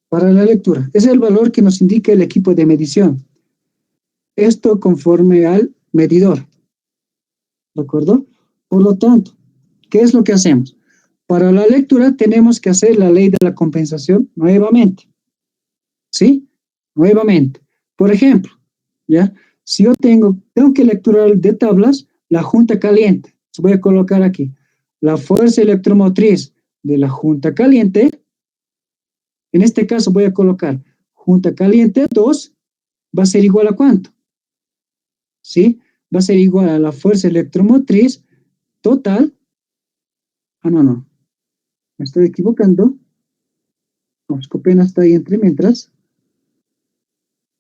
Para la lectura. Es el valor que nos indica el equipo de medición. Esto conforme al medidor. ¿De acuerdo? Por lo tanto, ¿qué es lo que hacemos? Para la lectura tenemos que hacer la ley de la compensación nuevamente. ¿Sí? Nuevamente. Por ejemplo, ¿ya? Si yo tengo que lecturar de tablas la junta caliente. Voy a colocar aquí. La fuerza electromotriz de la junta caliente. En este caso voy a colocar junta caliente 2 va a ser igual a ¿cuánto? ¿Sí? Va a ser igual a la fuerza electromotriz total. No. Me estoy equivocando. Vamos, que apenas está ahí entre mientras.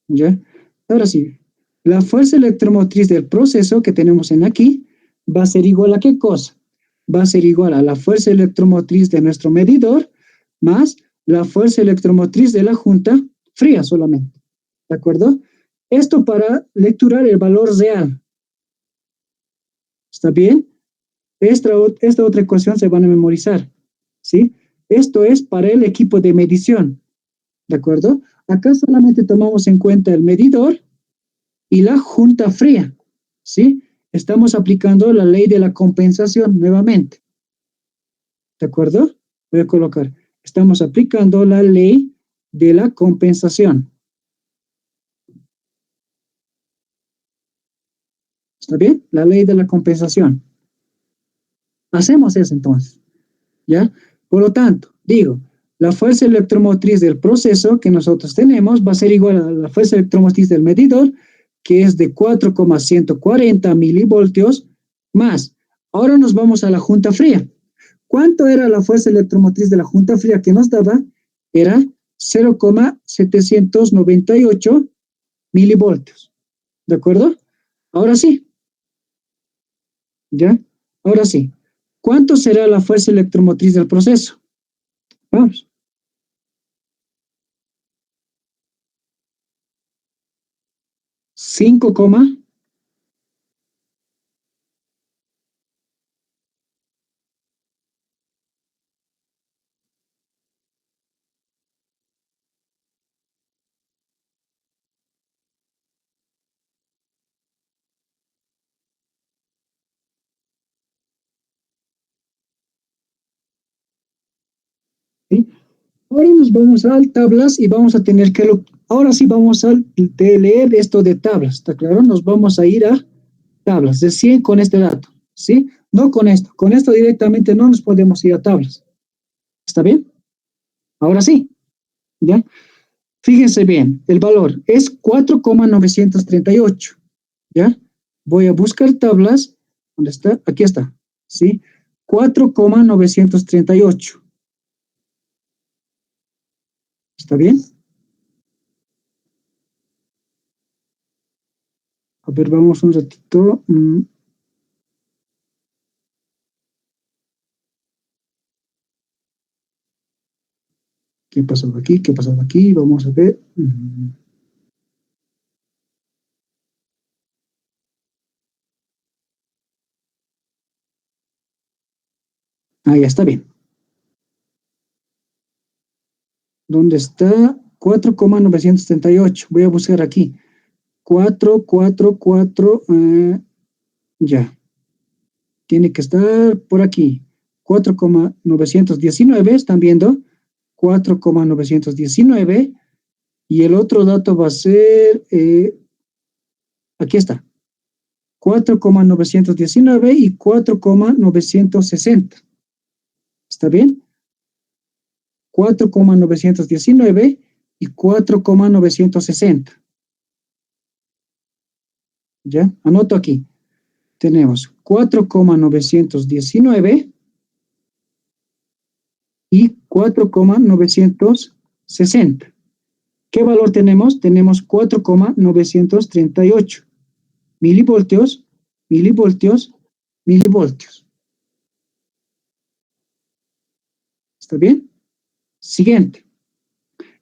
¿Ya? Ahora sí. La fuerza electromotriz del proceso que tenemos en aquí va a ser igual a ¿qué cosa? Va a ser igual a la fuerza electromotriz de nuestro medidor más la fuerza electromotriz de la junta fría solamente. ¿De acuerdo? Esto para lecturar el valor real. ¿Está bien? Esta otra ecuación se van a memorizar. ¿Sí? Esto es para el equipo de medición. ¿De acuerdo? Acá solamente tomamos en cuenta el medidor y la junta fría. ¿Sí? Estamos aplicando la ley de la compensación nuevamente. ¿De acuerdo? Voy a colocar. Estamos aplicando la ley de la compensación. ¿Está bien? La ley de la compensación. Hacemos eso entonces. ¿Ya? Por lo tanto, digo, la fuerza electromotriz del proceso que nosotros tenemos va a ser igual a la fuerza electromotriz del medidor, que es de 4,140 milivoltios más. Ahora nos vamos a la junta fría. ¿Cuánto era la fuerza electromotriz de la junta fría que nos daba? Era 0,798 milivoltios. ¿De acuerdo? Ahora sí. ¿Ya? Ahora sí. ¿Cuánto será la fuerza electromotriz del proceso? Vamos. 5, ¿sí? Ahora nos vamos a tablas y vamos a tener que, ahora sí vamos a leer esto de tablas, ¿está claro? Nos vamos a ir a tablas de 100 con este dato, ¿sí? No con esto directamente no nos podemos ir a tablas, ¿está bien? Ahora sí, ¿ya? Fíjense bien, el valor es 4,938, ¿ya? Voy a buscar tablas. ¿Dónde está? Aquí está, ¿sí? 4,938. ¿Está bien? A ver, vamos un ratito. ¿Qué ha pasado aquí? ¿Qué ha pasado aquí? Vamos a ver. Ah, ya está bien. ¿Dónde está? 4,938. Voy a buscar aquí. 444. Ya. Tiene que estar por aquí. 4,919. ¿Están viendo? 4,919. Y el otro dato va a ser. Aquí está. 4,919 y 4,960. ¿Está bien? 4,919 y 4,960. ¿Ya? Anoto aquí. Tenemos 4,919 y 4,960. ¿Qué valor tenemos? Tenemos 4,938 milivoltios, milivoltios, milivoltios. ¿Está bien? Siguiente.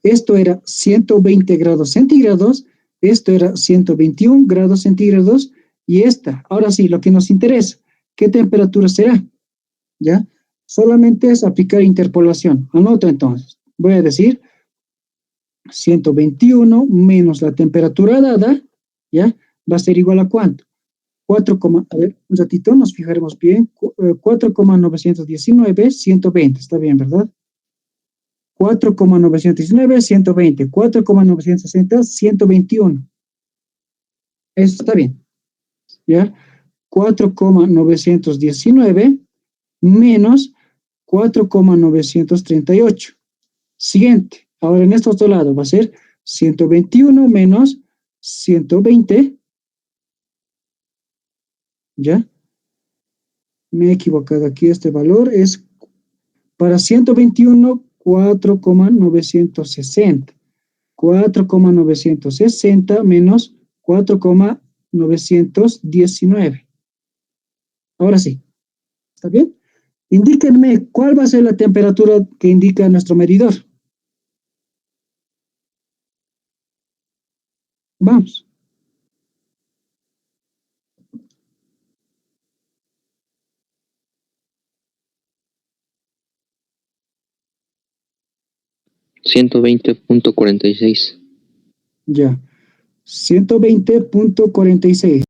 Esto era 120 grados centígrados, esto era 121 grados centígrados, y esta, ahora sí, lo que nos interesa, ¿qué temperatura será? ¿Ya? Solamente es aplicar interpolación. Anoto entonces. Voy a decir 121 menos la temperatura dada, ¿ya? Va a ser igual a ¿cuánto? 4, a ver, un ratito, nos fijaremos bien. 4,919, 120, está bien, ¿verdad? 4,919, 120, 4,960, 121. Eso está bien, ¿ya? 4,919 menos 4,938. Siguiente, ahora en estos dos lados va a ser 121 menos 120, ¿ya? Me he equivocado aquí, este valor es para 121, 4,960. 4,960 menos 4,919. Ahora sí, ¿está bien? Indíquenme cuál va a ser la temperatura que indica nuestro medidor. Vamos. $120.46. Ya. 120,46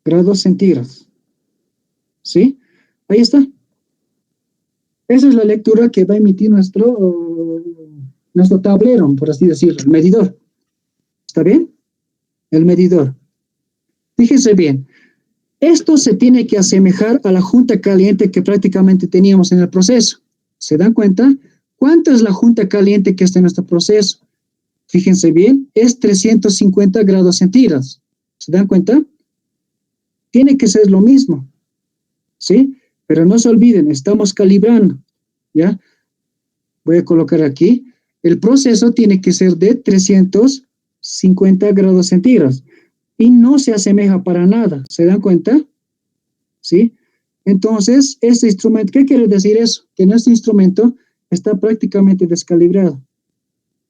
grados centígrados. ¿Sí? Ahí está. Esa es la lectura que va a emitir nuestro tablero, por así decirlo, el medidor. ¿Está bien? El medidor. Fíjense bien. Esto se tiene que asemejar a la junta caliente que prácticamente teníamos en el proceso. ¿Se dan cuenta? ¿Cuánto es la junta caliente que está en nuestro proceso? Fíjense bien, es 350 grados centígrados. ¿Se dan cuenta? Tiene que ser lo mismo, ¿sí? Pero no se olviden, estamos calibrando, ¿ya? Voy a colocar aquí. El proceso tiene que ser de 350 grados centígrados y no se asemeja para nada. ¿Se dan cuenta? ¿Sí? Entonces, este instrumento, ¿qué quiere decir eso? Que nuestro instrumento está prácticamente descalibrado.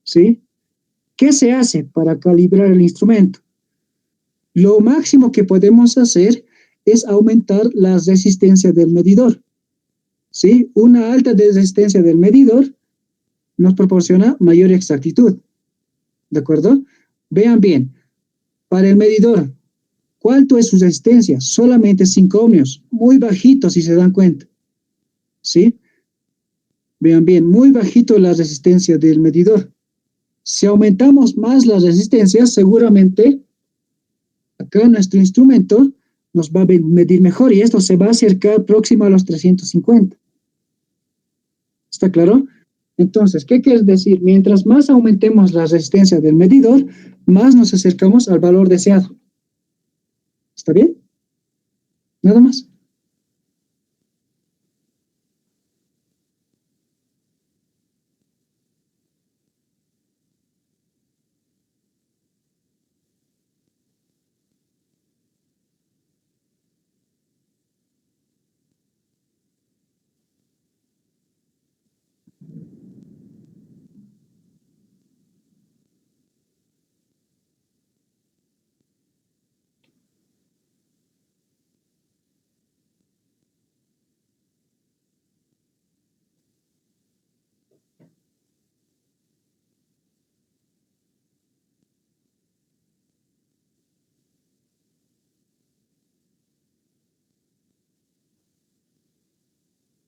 ¿Sí? ¿Qué se hace para calibrar el instrumento? Lo máximo que podemos hacer es aumentar la resistencia del medidor. ¿Sí? Una alta resistencia del medidor nos proporciona mayor exactitud. ¿De acuerdo? Vean bien, para el medidor, ¿cuánto es su resistencia? Solamente 5 ohmios, muy bajito si se dan cuenta. ¿Sí? Vean bien, muy bajito la resistencia del medidor. Si aumentamos más la resistencia, seguramente acá nuestro instrumento nos va a medir mejor y esto se va a acercar próximo a los 350. ¿Está claro? Entonces, ¿qué quiere decir? Mientras más aumentemos la resistencia del medidor, más nos acercamos al valor deseado. ¿Está bien? Nada más.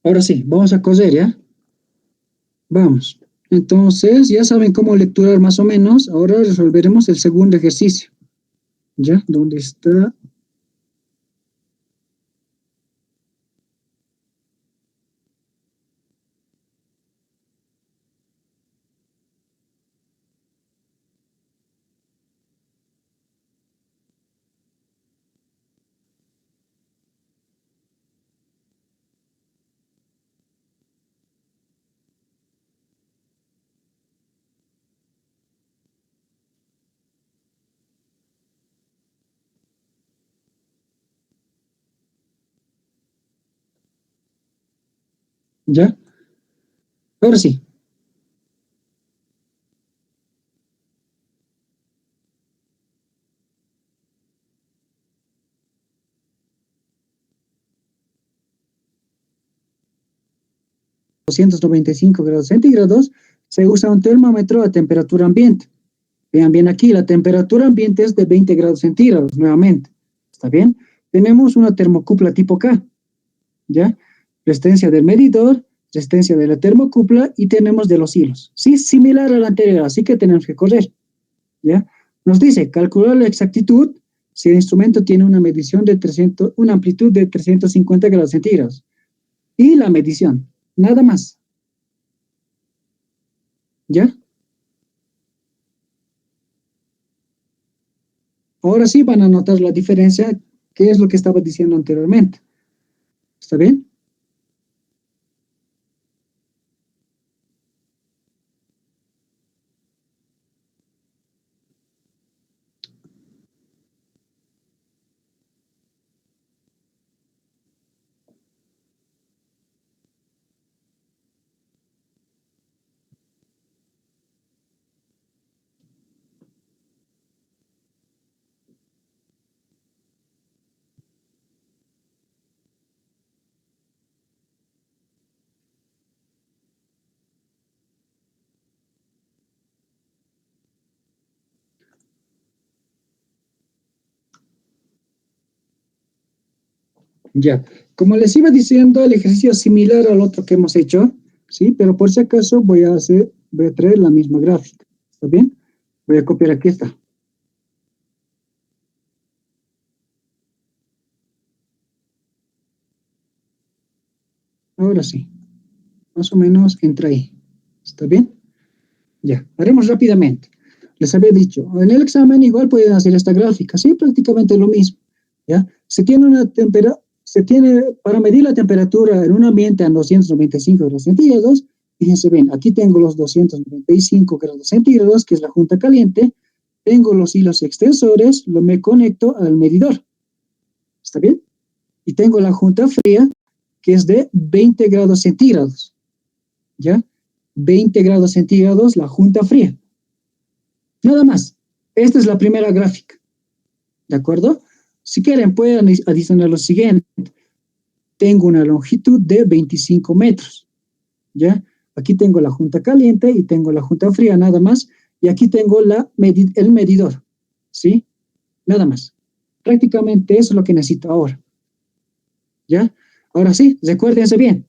Ahora sí, vamos a coser, ¿ya? Vamos. Entonces, ya saben cómo lecturar más o menos. Ahora resolveremos el segundo ejercicio. ¿Ya? ¿Dónde está? ¿Ya? Ahora sí. $295 °C, se usa un termómetro a temperatura ambiente. Vean bien aquí, la temperatura ambiente es de 20 grados centígrados, nuevamente. ¿Está bien? Tenemos una termocupla tipo K, ¿ya? Resistencia del medidor, resistencia de la termocupla y tenemos de los hilos. Sí, similar a la anterior, así que tenemos que correr, ¿ya? Nos dice, calcular la exactitud si el instrumento tiene una medición de 300, una amplitud de 350 grados centígrados. Y la medición, nada más. ¿Ya? Ahora sí van a notar la diferencia, que es lo que estaba diciendo anteriormente. ¿Está bien? Ya. Como les iba diciendo, el ejercicio es similar al otro que hemos hecho, ¿sí? Pero por si acaso voy a traer la misma gráfica. ¿Está bien? Voy a copiar aquí está. Ahora sí. Más o menos entra ahí. ¿Está bien? Ya. Haremos rápidamente. Les había dicho, en el examen igual pueden hacer esta gráfica, sí, prácticamente lo mismo, ¿ya? Para medir la temperatura en un ambiente a 295 grados centígrados, fíjense bien, aquí tengo los 295 grados centígrados, que es la junta caliente, tengo los hilos extensores, me conecto al medidor, ¿está bien? Y tengo la junta fría, que es de 20 grados centígrados, ¿ya? 20 grados centígrados, la junta fría. Nada más. Esta es la primera gráfica. ¿De acuerdo? Si quieren, pueden adicionar lo siguiente. Tengo una longitud de 25 metros. ¿Ya? Aquí tengo la junta caliente y tengo la junta fría, nada más. Y aquí tengo el medidor. ¿Sí? Nada más. Prácticamente eso es lo que necesito ahora. ¿Ya? Ahora sí, recuérdense bien.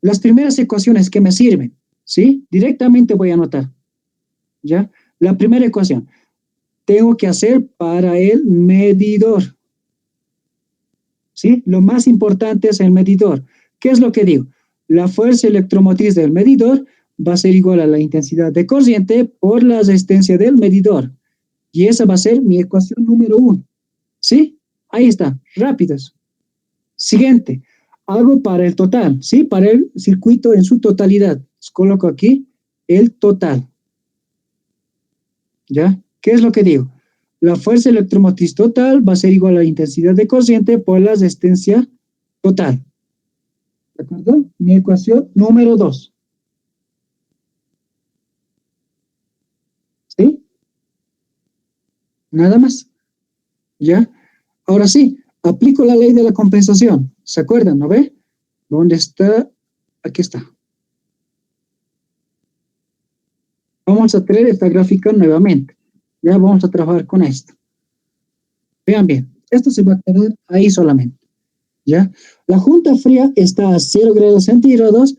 Las primeras ecuaciones que me sirven, ¿sí? Directamente voy a anotar. ¿Ya? La primera ecuación. Tengo que hacer para el medidor. ¿Sí? Lo más importante es el medidor. ¿Qué es lo que digo? La fuerza electromotriz del medidor va a ser igual a la intensidad de corriente por la resistencia del medidor. Y esa va a ser mi ecuación número 1. ¿Sí? Ahí está, rápidos. Siguiente, hago para el total, ¿sí? Para el circuito en su totalidad. Coloco aquí el total. ¿Ya? ¿Qué es lo que digo? La fuerza electromotriz total va a ser igual a la intensidad de corriente por la resistencia total. ¿De acuerdo? Mi ecuación número 2. ¿Sí? Nada más. ¿Ya? Ahora sí, aplico la ley de la compensación. ¿Se acuerdan? ¿No ve? ¿Dónde está? Aquí está. Vamos a traer esta gráfica nuevamente. Ya vamos a trabajar con esto. Vean bien, esto se va a quedar ahí solamente. ¿Ya? La junta fría está a 0 grados centígrados,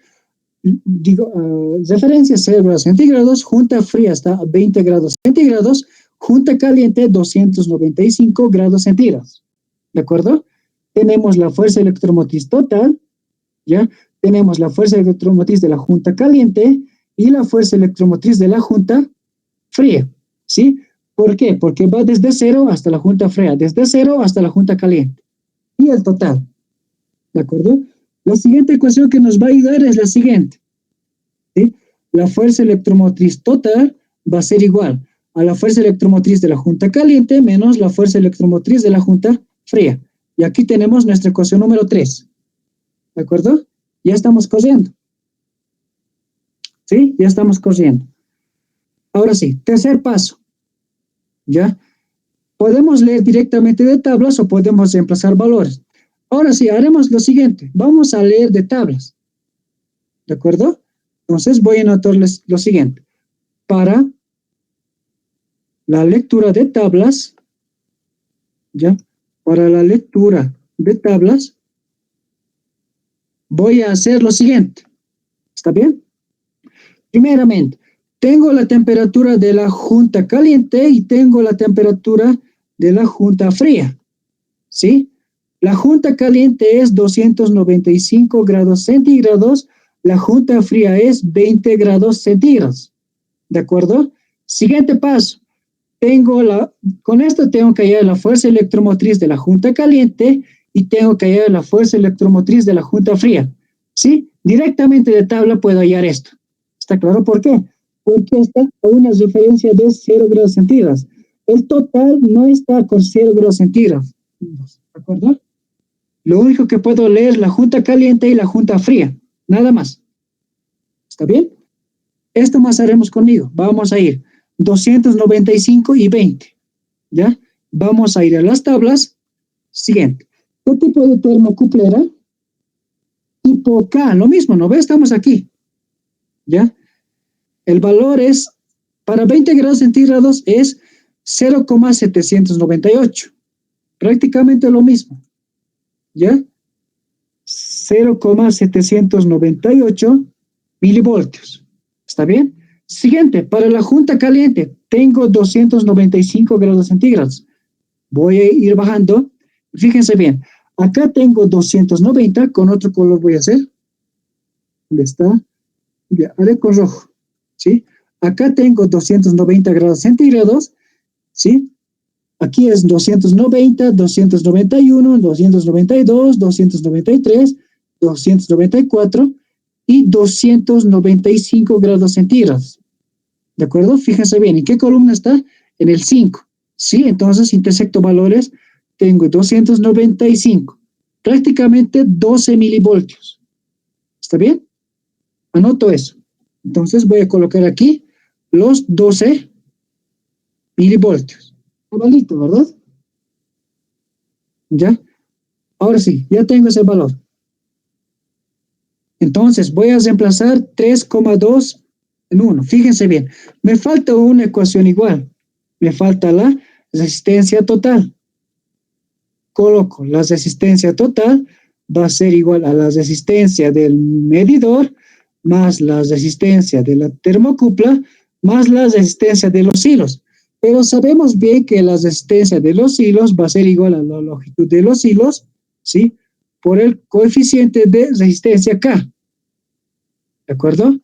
referencia 0 grados centígrados, junta fría está a 20 grados centígrados, junta caliente 295 grados centígrados. ¿De acuerdo? Tenemos la fuerza electromotriz total, ¿ya? Tenemos la fuerza electromotriz de la junta caliente y la fuerza electromotriz de la junta fría, ¿sí? ¿Por qué? Porque va desde 0 hasta la junta fría, desde 0 hasta la junta caliente. Y el total, ¿de acuerdo? La siguiente ecuación que nos va a ayudar es la siguiente, ¿sí? La fuerza electromotriz total va a ser igual a la fuerza electromotriz de la junta caliente menos la fuerza electromotriz de la junta fría. Y aquí tenemos nuestra ecuación número 3. ¿De acuerdo? Ya estamos corriendo. ¿Sí? Ya estamos corriendo. Ahora sí, tercer paso. ¿Ya? Podemos leer directamente de tablas o podemos reemplazar valores. Ahora sí, haremos lo siguiente. Vamos a leer de tablas. ¿De acuerdo? Entonces voy a anotarles lo siguiente. Para la lectura de tablas, ¿ya? Para la lectura de tablas, voy a hacer lo siguiente. ¿Está bien? Primeramente, tengo la temperatura de la junta caliente y tengo la temperatura de la junta fría. ¿Sí? La junta caliente es 295 grados centígrados, la junta fría es 20 grados centígrados. ¿De acuerdo? Siguiente paso. Con esto tengo que hallar la fuerza electromotriz de la junta caliente y tengo que hallar la fuerza electromotriz de la junta fría. ¿Sí? Directamente de tabla puedo hallar esto. ¿Está claro por qué? Porque está a una referencia de 0 grados centígrados. El total no está con 0 grados centígrados. ¿De acuerdo? Lo único que puedo leer es la junta caliente y la junta fría. Nada más. ¿Está bien? Esto más haremos conmigo. Vamos a ir 295 y 20. ¿Ya? Vamos a ir a las tablas. Siguiente. ¿Qué tipo de termocuplera? Tipo K. Lo mismo, ¿no ve? Estamos aquí. ¿Ya? El valor es, para 20 grados centígrados es 0,798. Prácticamente lo mismo. ¿Ya? 0,798 milivoltios. ¿Está bien? Siguiente, para la junta caliente, tengo 295 grados centígrados. Voy a ir bajando. Fíjense bien, acá tengo 290, con otro color voy a hacer. ¿Dónde está? Ya, haré con rojo. ¿Sí? Acá tengo 290 grados centígrados. ¿Sí? Aquí es 290, 291, 292, 293, 294 y 295 grados centígrados. ¿De acuerdo? Fíjense bien, ¿en qué columna está? En el 5. ¿Sí? Entonces, intersecto valores, tengo 295. Prácticamente 12 milivoltios. ¿Está bien? Anoto eso. Entonces, voy a colocar aquí los 12 milivoltios. Igualito, ¿verdad? ¿Ya? Ahora sí, ya tengo ese valor. Entonces, voy a reemplazar 3,2 en 1. Fíjense bien, me falta una ecuación igual. Me falta la resistencia total. Coloco la resistencia total, va a ser igual a la resistencia del medidor, más la resistencia de la termocupla, más la resistencia de los hilos. Pero sabemos bien que la resistencia de los hilos va a ser igual a la longitud de los hilos, ¿sí? Por el coeficiente de resistencia K. ¿De acuerdo?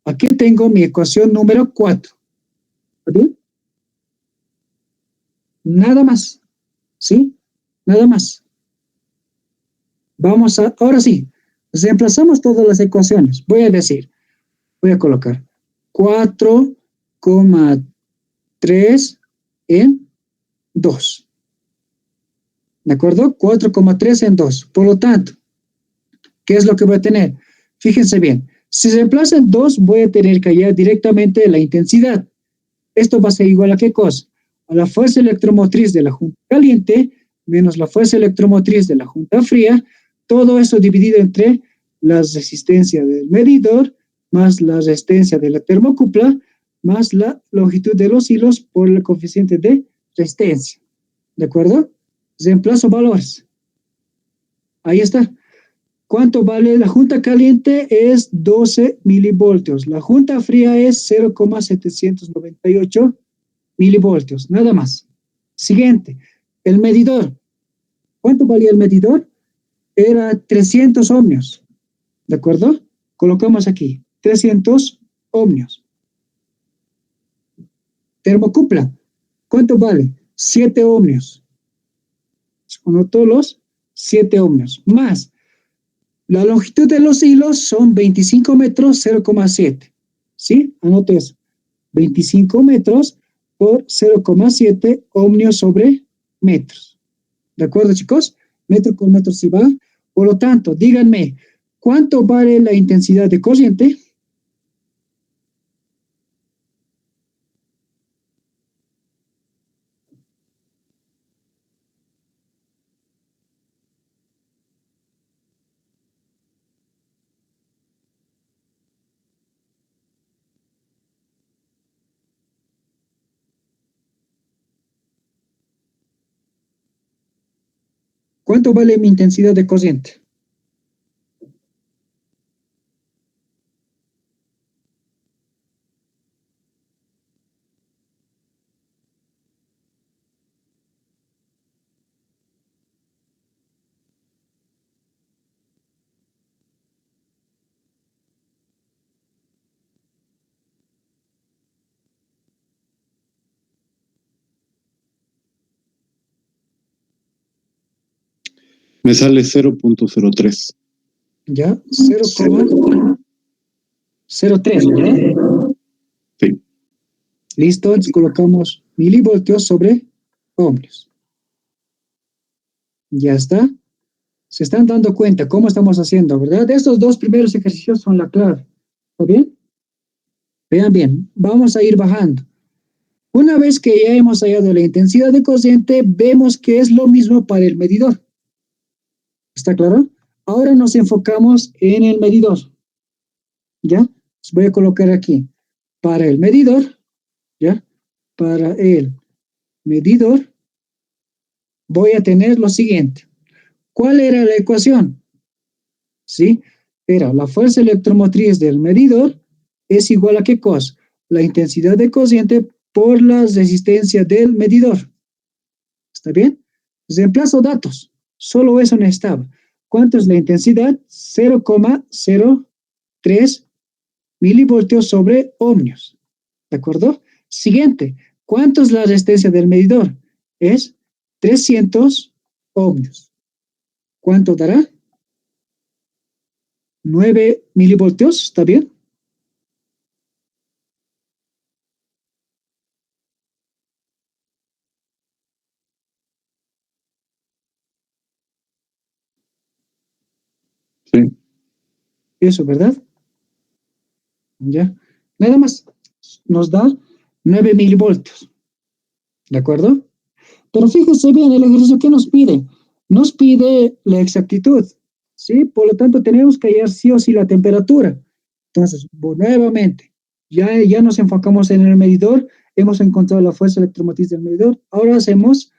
Aquí tengo mi ecuación número 4. ¿Está bien? Nada más. ¿Sí? Nada más. Ahora sí, reemplazamos todas las ecuaciones. Voy a colocar 4,3 en 2. ¿De acuerdo? 4,3 en 2. Por lo tanto, ¿qué es lo que voy a tener? Fíjense bien. Si se reemplaza en 2, voy a tener que hallar directamente la intensidad. Esto va a ser igual a ¿qué cosa? A la fuerza electromotriz de la junta caliente menos la fuerza electromotriz de la junta fría, todo eso dividido entre la resistencia del medidor más la resistencia de la termocupla más la longitud de los hilos por el coeficiente de resistencia. ¿De acuerdo? Reemplazo valores. Ahí está. ¿Cuánto vale? La junta caliente es 12 milivoltios. La junta fría es 0,798 milivoltios. Nada más. Siguiente. El medidor. ¿Cuánto valía el medidor? Era 300 ohmios. ¿De acuerdo? Colocamos aquí 300 ohmios. Termocupla. ¿Cuánto vale? 7 ohmios. Anotó los 7 ohmios. Más la longitud de los hilos son 25 metros 0,7. ¿Sí? Anote eso. 25 metros por 0,7 ohmios sobre metros. ¿De acuerdo, chicos? Metro con metro si va. Por lo tanto, díganme, ¿cuánto vale la intensidad de corriente? ¿Cuánto vale mi intensidad de corriente? Me sale 0,03. ¿Ya? 0,03, ¿verdad? Sí. Listo, entonces colocamos milivoltios sobre ohmios. Ya está. Se están dando cuenta cómo estamos haciendo, ¿verdad? Estos dos primeros ejercicios son la clave. ¿Está bien? Vean bien, vamos a ir bajando. Una vez que ya hemos hallado la intensidad de corriente, vemos que es lo mismo para el medidor. ¿Está claro? Ahora nos enfocamos en el medidor. ¿Ya? Voy a colocar aquí. Para el medidor, ¿ya? Para el medidor, voy a tener lo siguiente. ¿Cuál era la ecuación? ¿Sí? Era la fuerza electromotriz del medidor es igual a ¿qué cosa? La intensidad de corriente por la resistencia del medidor. ¿Está bien? Reemplazo datos. Solo eso necesitaba. ¿Cuánto es la intensidad? 0,03 milivoltios sobre ohmios. ¿De acuerdo? Siguiente. ¿Cuánto es la resistencia del medidor? Es 300 ohmios. ¿Cuánto dará? 9 milivoltios. ¿Está bien? Sí. Eso, ¿verdad? Ya. Nada más nos da 9 milivoltios. ¿De acuerdo? Pero fíjese bien, el ejercicio que nos pide. Nos pide la exactitud. ¿Sí? Por lo tanto, tenemos que hallar sí o sí la temperatura. Entonces, nuevamente, ya nos enfocamos en el medidor. Hemos encontrado la fuerza electromotriz del medidor. Ahora hacemos,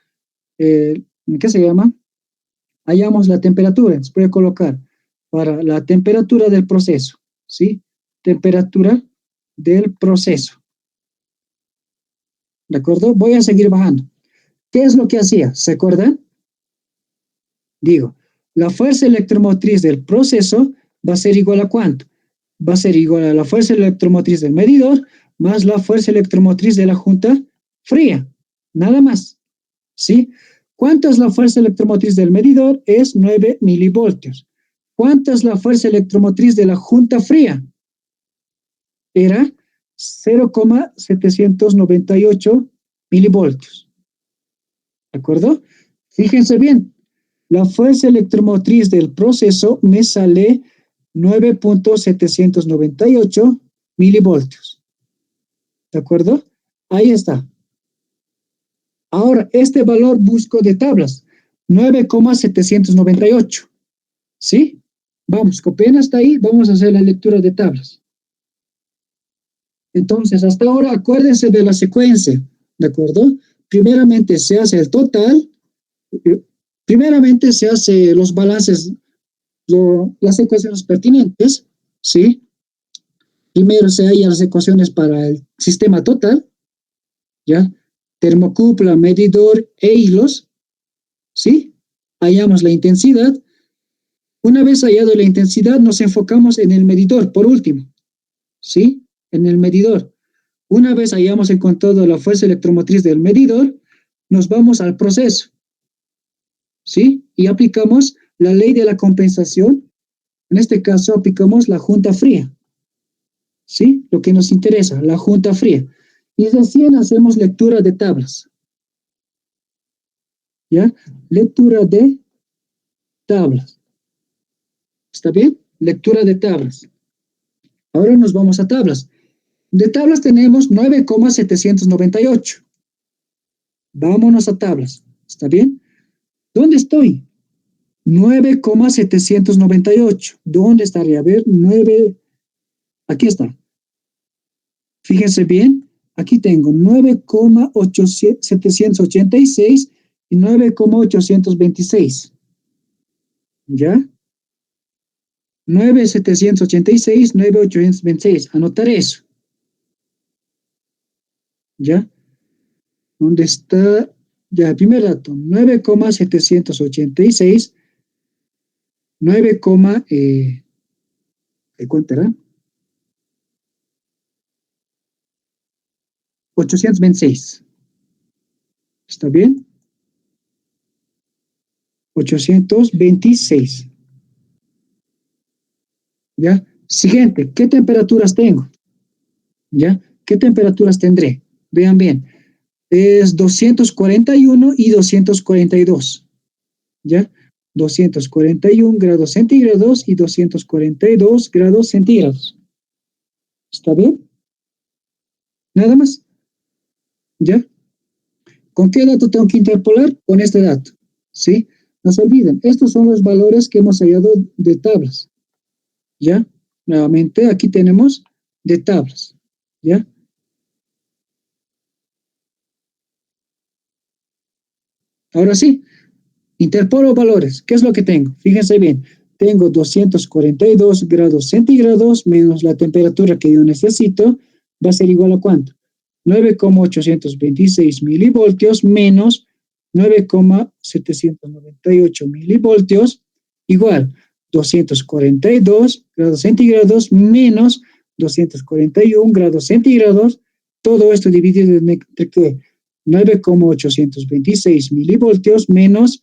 ¿qué se llama? Hallamos la temperatura. Entonces voy a colocar para la temperatura del proceso. ¿Sí? Temperatura del proceso. ¿De acuerdo? Voy a seguir bajando. ¿Qué es lo que hacía? ¿Se acuerdan? Digo, la fuerza electromotriz del proceso va a ser igual a ¿cuánto? va a ser igual a la fuerza electromotriz del medidor más la fuerza electromotriz de la junta fría. Nada más. ¿Sí? ¿Cuánto es la fuerza electromotriz del medidor? Es 9 milivoltios. ¿Cuánto es la fuerza electromotriz de la junta fría? Era 0,798 milivoltios. ¿De acuerdo? Fíjense bien, la fuerza electromotriz del proceso me sale 9,798 milivoltios. ¿De acuerdo? Ahí está. Ahora, este valor busco de tablas, 9,798. ¿Sí? Vamos, copian hasta ahí, vamos a hacer la lectura de tablas. Entonces, hasta ahora, acuérdense de la secuencia, ¿de acuerdo? Primeramente se hace el total, primeramente se hace los balances, las ecuaciones pertinentes, ¿sí? Primero se hallan las ecuaciones para el sistema total, ¿ya? Termocupla, medidor e hilos, ¿sí? Hallamos la intensidad. Una vez hallado la intensidad, nos enfocamos en el medidor, por último, ¿sí? En el medidor. Una vez hayamos encontrado la fuerza electromotriz del medidor, nos vamos al proceso, ¿sí? Y aplicamos la ley de la compensación. En este caso, aplicamos la junta fría, ¿sí? Lo que nos interesa, la junta fría. Y recién hacemos lectura de tablas, ¿ya? Lectura de tablas. ¿Está bien? Lectura de tablas. Ahora nos vamos a tablas. De tablas tenemos 9,798. Vámonos a tablas. ¿Está bien? ¿Dónde estoy? 9,798. ¿Dónde estaría? A ver, 9. Aquí está. Fíjense bien. Aquí tengo 9,786 y 9,826. ¿Ya? 9,786, 9,826. Anotar eso. ¿Ya? ¿Dónde está? Ya, el primer dato. 9,786. 9, ¿cuánto era? 826. ¿Está bien? 826. ¿Ya? Siguiente, ¿qué temperaturas tengo? ¿Ya? ¿Qué temperaturas tendré? Vean bien. Es 241 y 242. ¿Ya? 241 grados centígrados y 242 grados centígrados. ¿Está bien? Nada más. ¿Ya? ¿Con qué dato tengo que interpolar? Con este dato. ¿Sí? No se olviden, estos son los valores que hemos hallado de tablas. ¿Ya? Nuevamente, aquí tenemos de tablas. ¿Ya? Ahora sí, interpolo valores. ¿Qué es lo que tengo? Fíjense bien. Tengo 242 grados centígrados menos la temperatura que yo necesito. ¿Va a ser igual a cuánto? 9,826 milivoltios menos 9,798 milivoltios igual 242 grados centígrados menos 241 grados centígrados. Todo esto dividido entre 9,826 milivoltios menos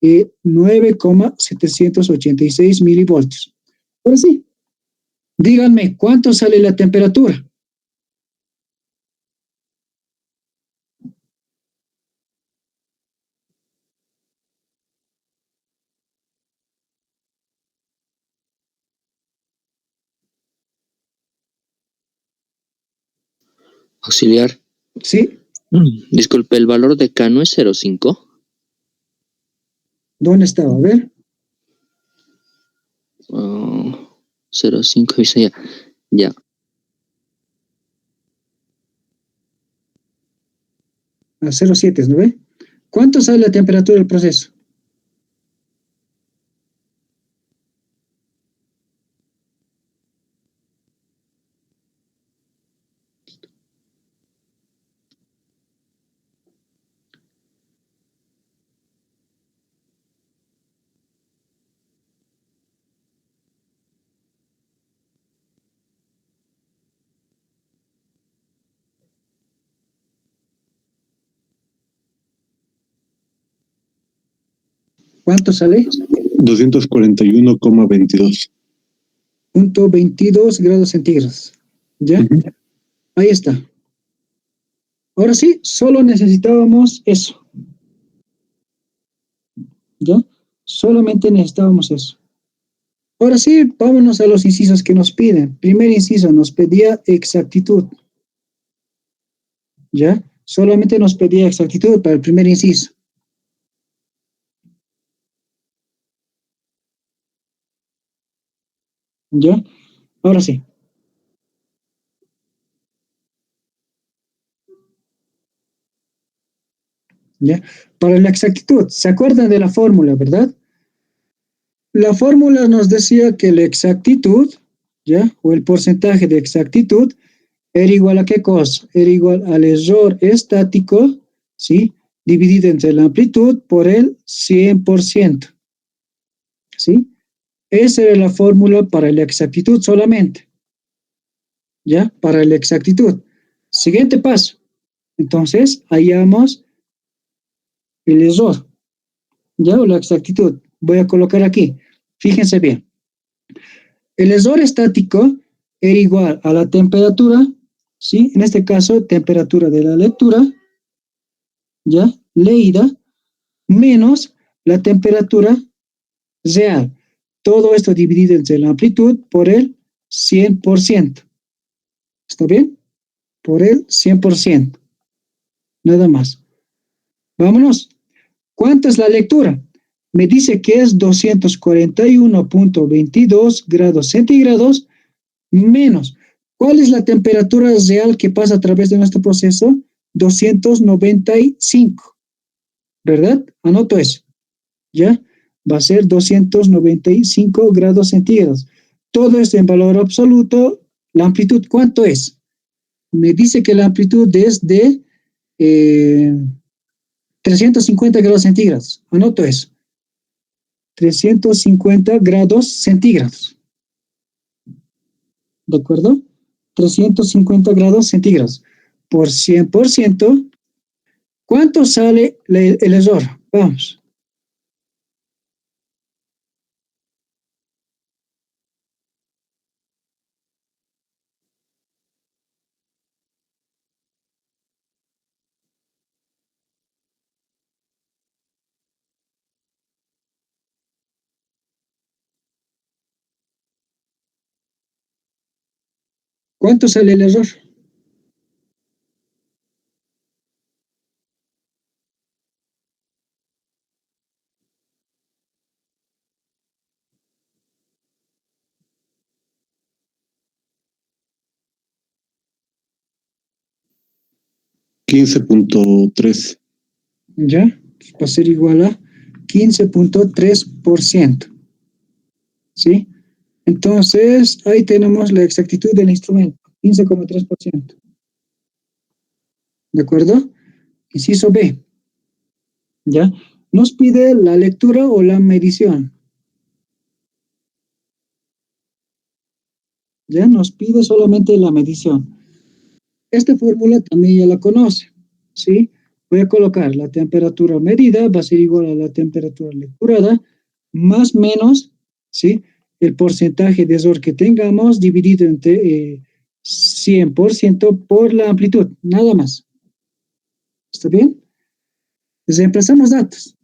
9,786 milivoltios. Ahora sí, díganme, ¿cuánto sale la temperatura? Auxiliar. Sí. Disculpe, ¿el valor de K no es 0,5? ¿Dónde estaba? A ver. 0,5 dice ya. Ya. A 0,7, ¿no ve? ¿Cuánto sale la temperatura del proceso? ¿Cuánto sale? 241,22. 0.22 grados centígrados. ¿Ya? Ujú. Ahí está. Ahora sí, solo necesitábamos eso. ¿Ya? Solamente necesitábamos eso. Ahora sí, vámonos a los incisos que nos piden. Primer inciso, nos pedía exactitud. ¿Ya? Solamente nos pedía exactitud para el primer inciso. ¿Ya? Ahora sí. ¿Ya? Para la exactitud, ¿se acuerdan de la fórmula, verdad? La fórmula nos decía que la exactitud, ¿ya? O el porcentaje de exactitud era igual a ¿qué cosa? Era igual al error estático, ¿sí? Dividido entre la amplitud por el 100%, ¿sí? Esa era la fórmula para la exactitud solamente, ¿ya? Para la exactitud. Siguiente paso. Entonces, hallamos el error, ¿ya? O la exactitud. Voy a colocar aquí. Fíjense bien. El error estático era igual a la temperatura, ¿sí? En este caso, temperatura de la lectura, ¿ya? Leída, menos la temperatura real. Todo esto dividido entre la amplitud por el 100%. ¿Está bien? Por el 100%. Nada más. Vámonos. ¿Cuánto es la lectura? Me dice que es 241.22 grados centígrados menos. ¿Cuál es la temperatura real que pasa a través de nuestro proceso? 295. ¿Verdad? Anoto eso. ¿Ya? Va a ser 295 grados centígrados. Todo esto en valor absoluto. ¿La amplitud cuánto es? Me dice que la amplitud es de 350 grados centígrados. Anoto eso. 350 grados centígrados. ¿De acuerdo? 350 grados centígrados. Por 100%, ¿cuánto sale el error? Vamos. ¿Cuánto sale el error? $15.3. ¿Ya? Va a ser igual a 15.3%. ¿Sí? Entonces, ahí tenemos la exactitud del instrumento, 15,3%. ¿De acuerdo? Inciso B. ¿Ya? Nos pide la lectura o la medición. ¿Ya? Nos pide solamente la medición. Esta fórmula también ya la conoce, ¿sí? Voy a colocar la temperatura medida, va a ser igual a la temperatura lecturada, más menos, ¿sí? El porcentaje de error que tengamos dividido entre 100% por la amplitud, nada más. ¿Está bien? Reemplazamos datos.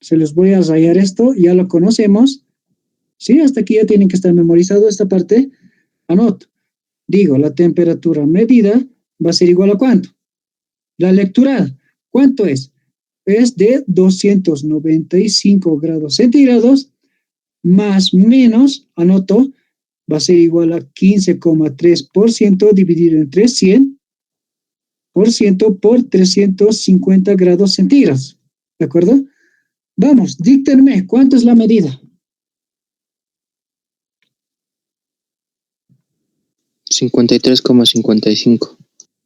Se los voy a rayar esto, ya lo conocemos. ¿Sí? Hasta aquí ya tienen que estar memorizado esta parte. Anoto. Digo, la temperatura medida va a ser igual a ¿cuánto? La lecturada, ¿cuánto es? Es de 295 grados centígrados más menos, anoto, va a ser igual a 15,3% dividido entre 100% por 350 grados centígrados. ¿De acuerdo? Vamos, díctenme, ¿cuánto es la medida? 53,55.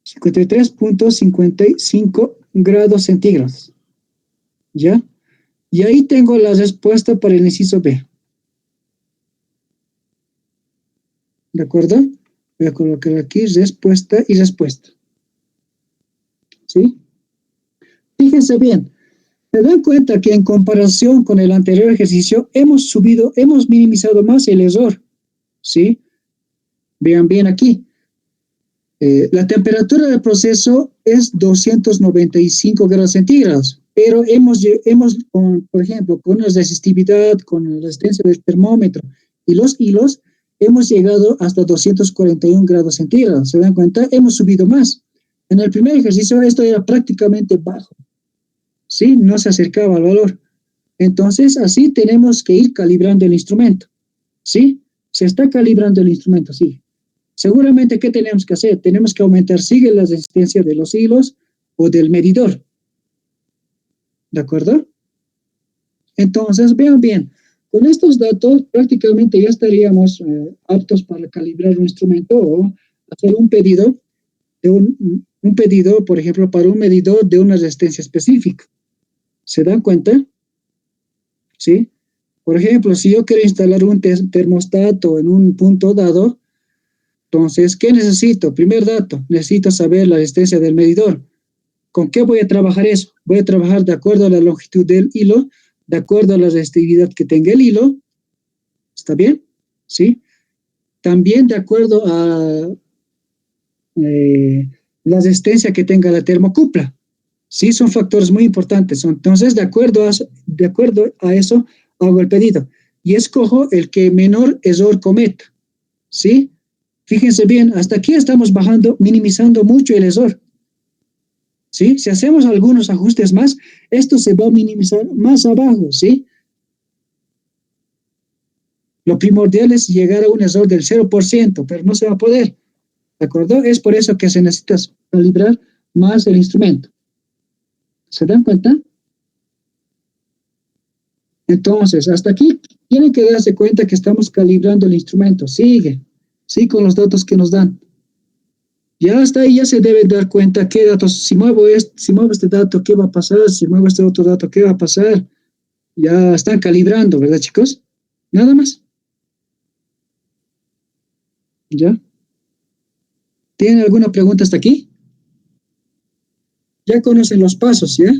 53.55 grados centígrados. ¿Ya? Y ahí tengo la respuesta para el inciso B. ¿De acuerdo? Voy a colocar aquí respuesta y respuesta. ¿Sí? Fíjense bien. Se dan cuenta que en comparación con el anterior ejercicio hemos minimizado más el error, ¿sí? Vean bien aquí. La temperatura del proceso es 295 grados centígrados, pero por ejemplo, con la resistividad, con la resistencia del termómetro y los hilos, hemos llegado hasta 241 grados centígrados. ¿Se dan cuenta? Hemos subido más. En el primer ejercicio esto era prácticamente bajo, ¿sí? No se acercaba al valor. Entonces, así tenemos que ir calibrando el instrumento, ¿sí? Se está calibrando el instrumento, sí. Seguramente, ¿qué tenemos que hacer? Tenemos que aumentar, sigue la resistencia de los hilos o del medidor. ¿De acuerdo? Entonces, vean bien, con estos datos prácticamente ya estaríamos aptos para calibrar un instrumento o hacer un pedido un pedido, por ejemplo, para un medidor de una resistencia específica. ¿Se dan cuenta? ¿Sí? Por ejemplo, si yo quiero instalar un termostato en un punto dado, entonces, ¿qué necesito? Primer dato, necesito saber la resistencia del medidor. ¿Con qué voy a trabajar eso? Voy a trabajar de acuerdo a la longitud del hilo, de acuerdo a la resistividad que tenga el hilo. ¿Está bien? ¿Sí? También de acuerdo a la resistencia que tenga la termocupla. Sí, son factores muy importantes. Entonces, de acuerdo a eso, hago el pedido. Y escojo el que menor error cometa. ¿Sí? Fíjense bien, hasta aquí estamos minimizando mucho el error. ¿Sí? Si hacemos algunos ajustes más, esto se va a minimizar más abajo, ¿sí? Lo primordial es llegar a un error del 0%, pero no se va a poder, ¿de acuerdo? Es por eso que se necesita calibrar más el instrumento. ¿Se dan cuenta? Entonces, hasta aquí tienen que darse cuenta que estamos calibrando el instrumento. Sigue con los datos que nos dan. Ya hasta ahí ya se deben dar cuenta qué datos, si muevo este dato, ¿qué va a pasar? Si muevo este otro dato, ¿qué va a pasar? Ya están calibrando, ¿verdad, chicos? Nada más. ¿Ya? ¿Tienen alguna pregunta hasta aquí? Ya conocen los pasos, ¿ya?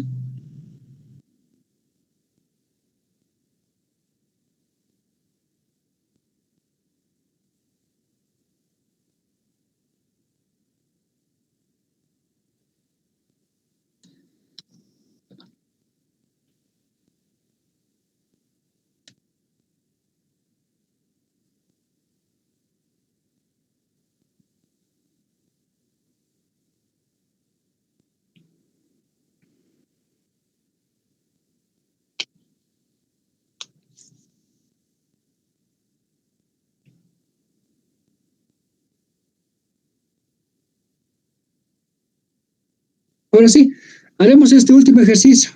Ahora sí, haremos este último ejercicio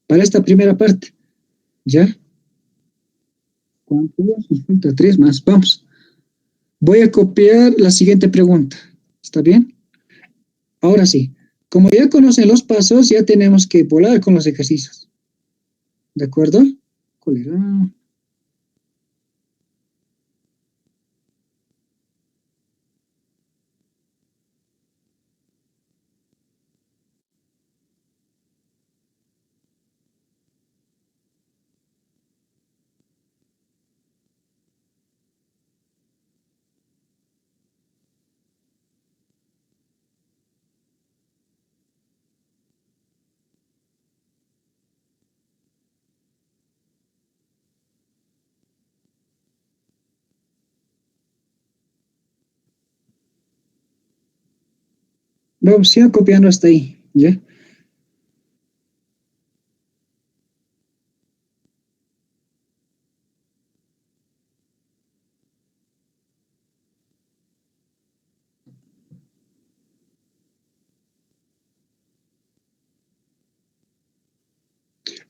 para esta primera parte. ¿Ya? ¿Cuánto? Nos falta 3 más. Vamos. Voy a copiar la siguiente pregunta. ¿Está bien? Ahora sí. Como ya conocen los pasos, ya tenemos que volar con los ejercicios. ¿De acuerdo? ¿Cuál era? Vamos, sigan copiando hasta ahí. ¿Ya?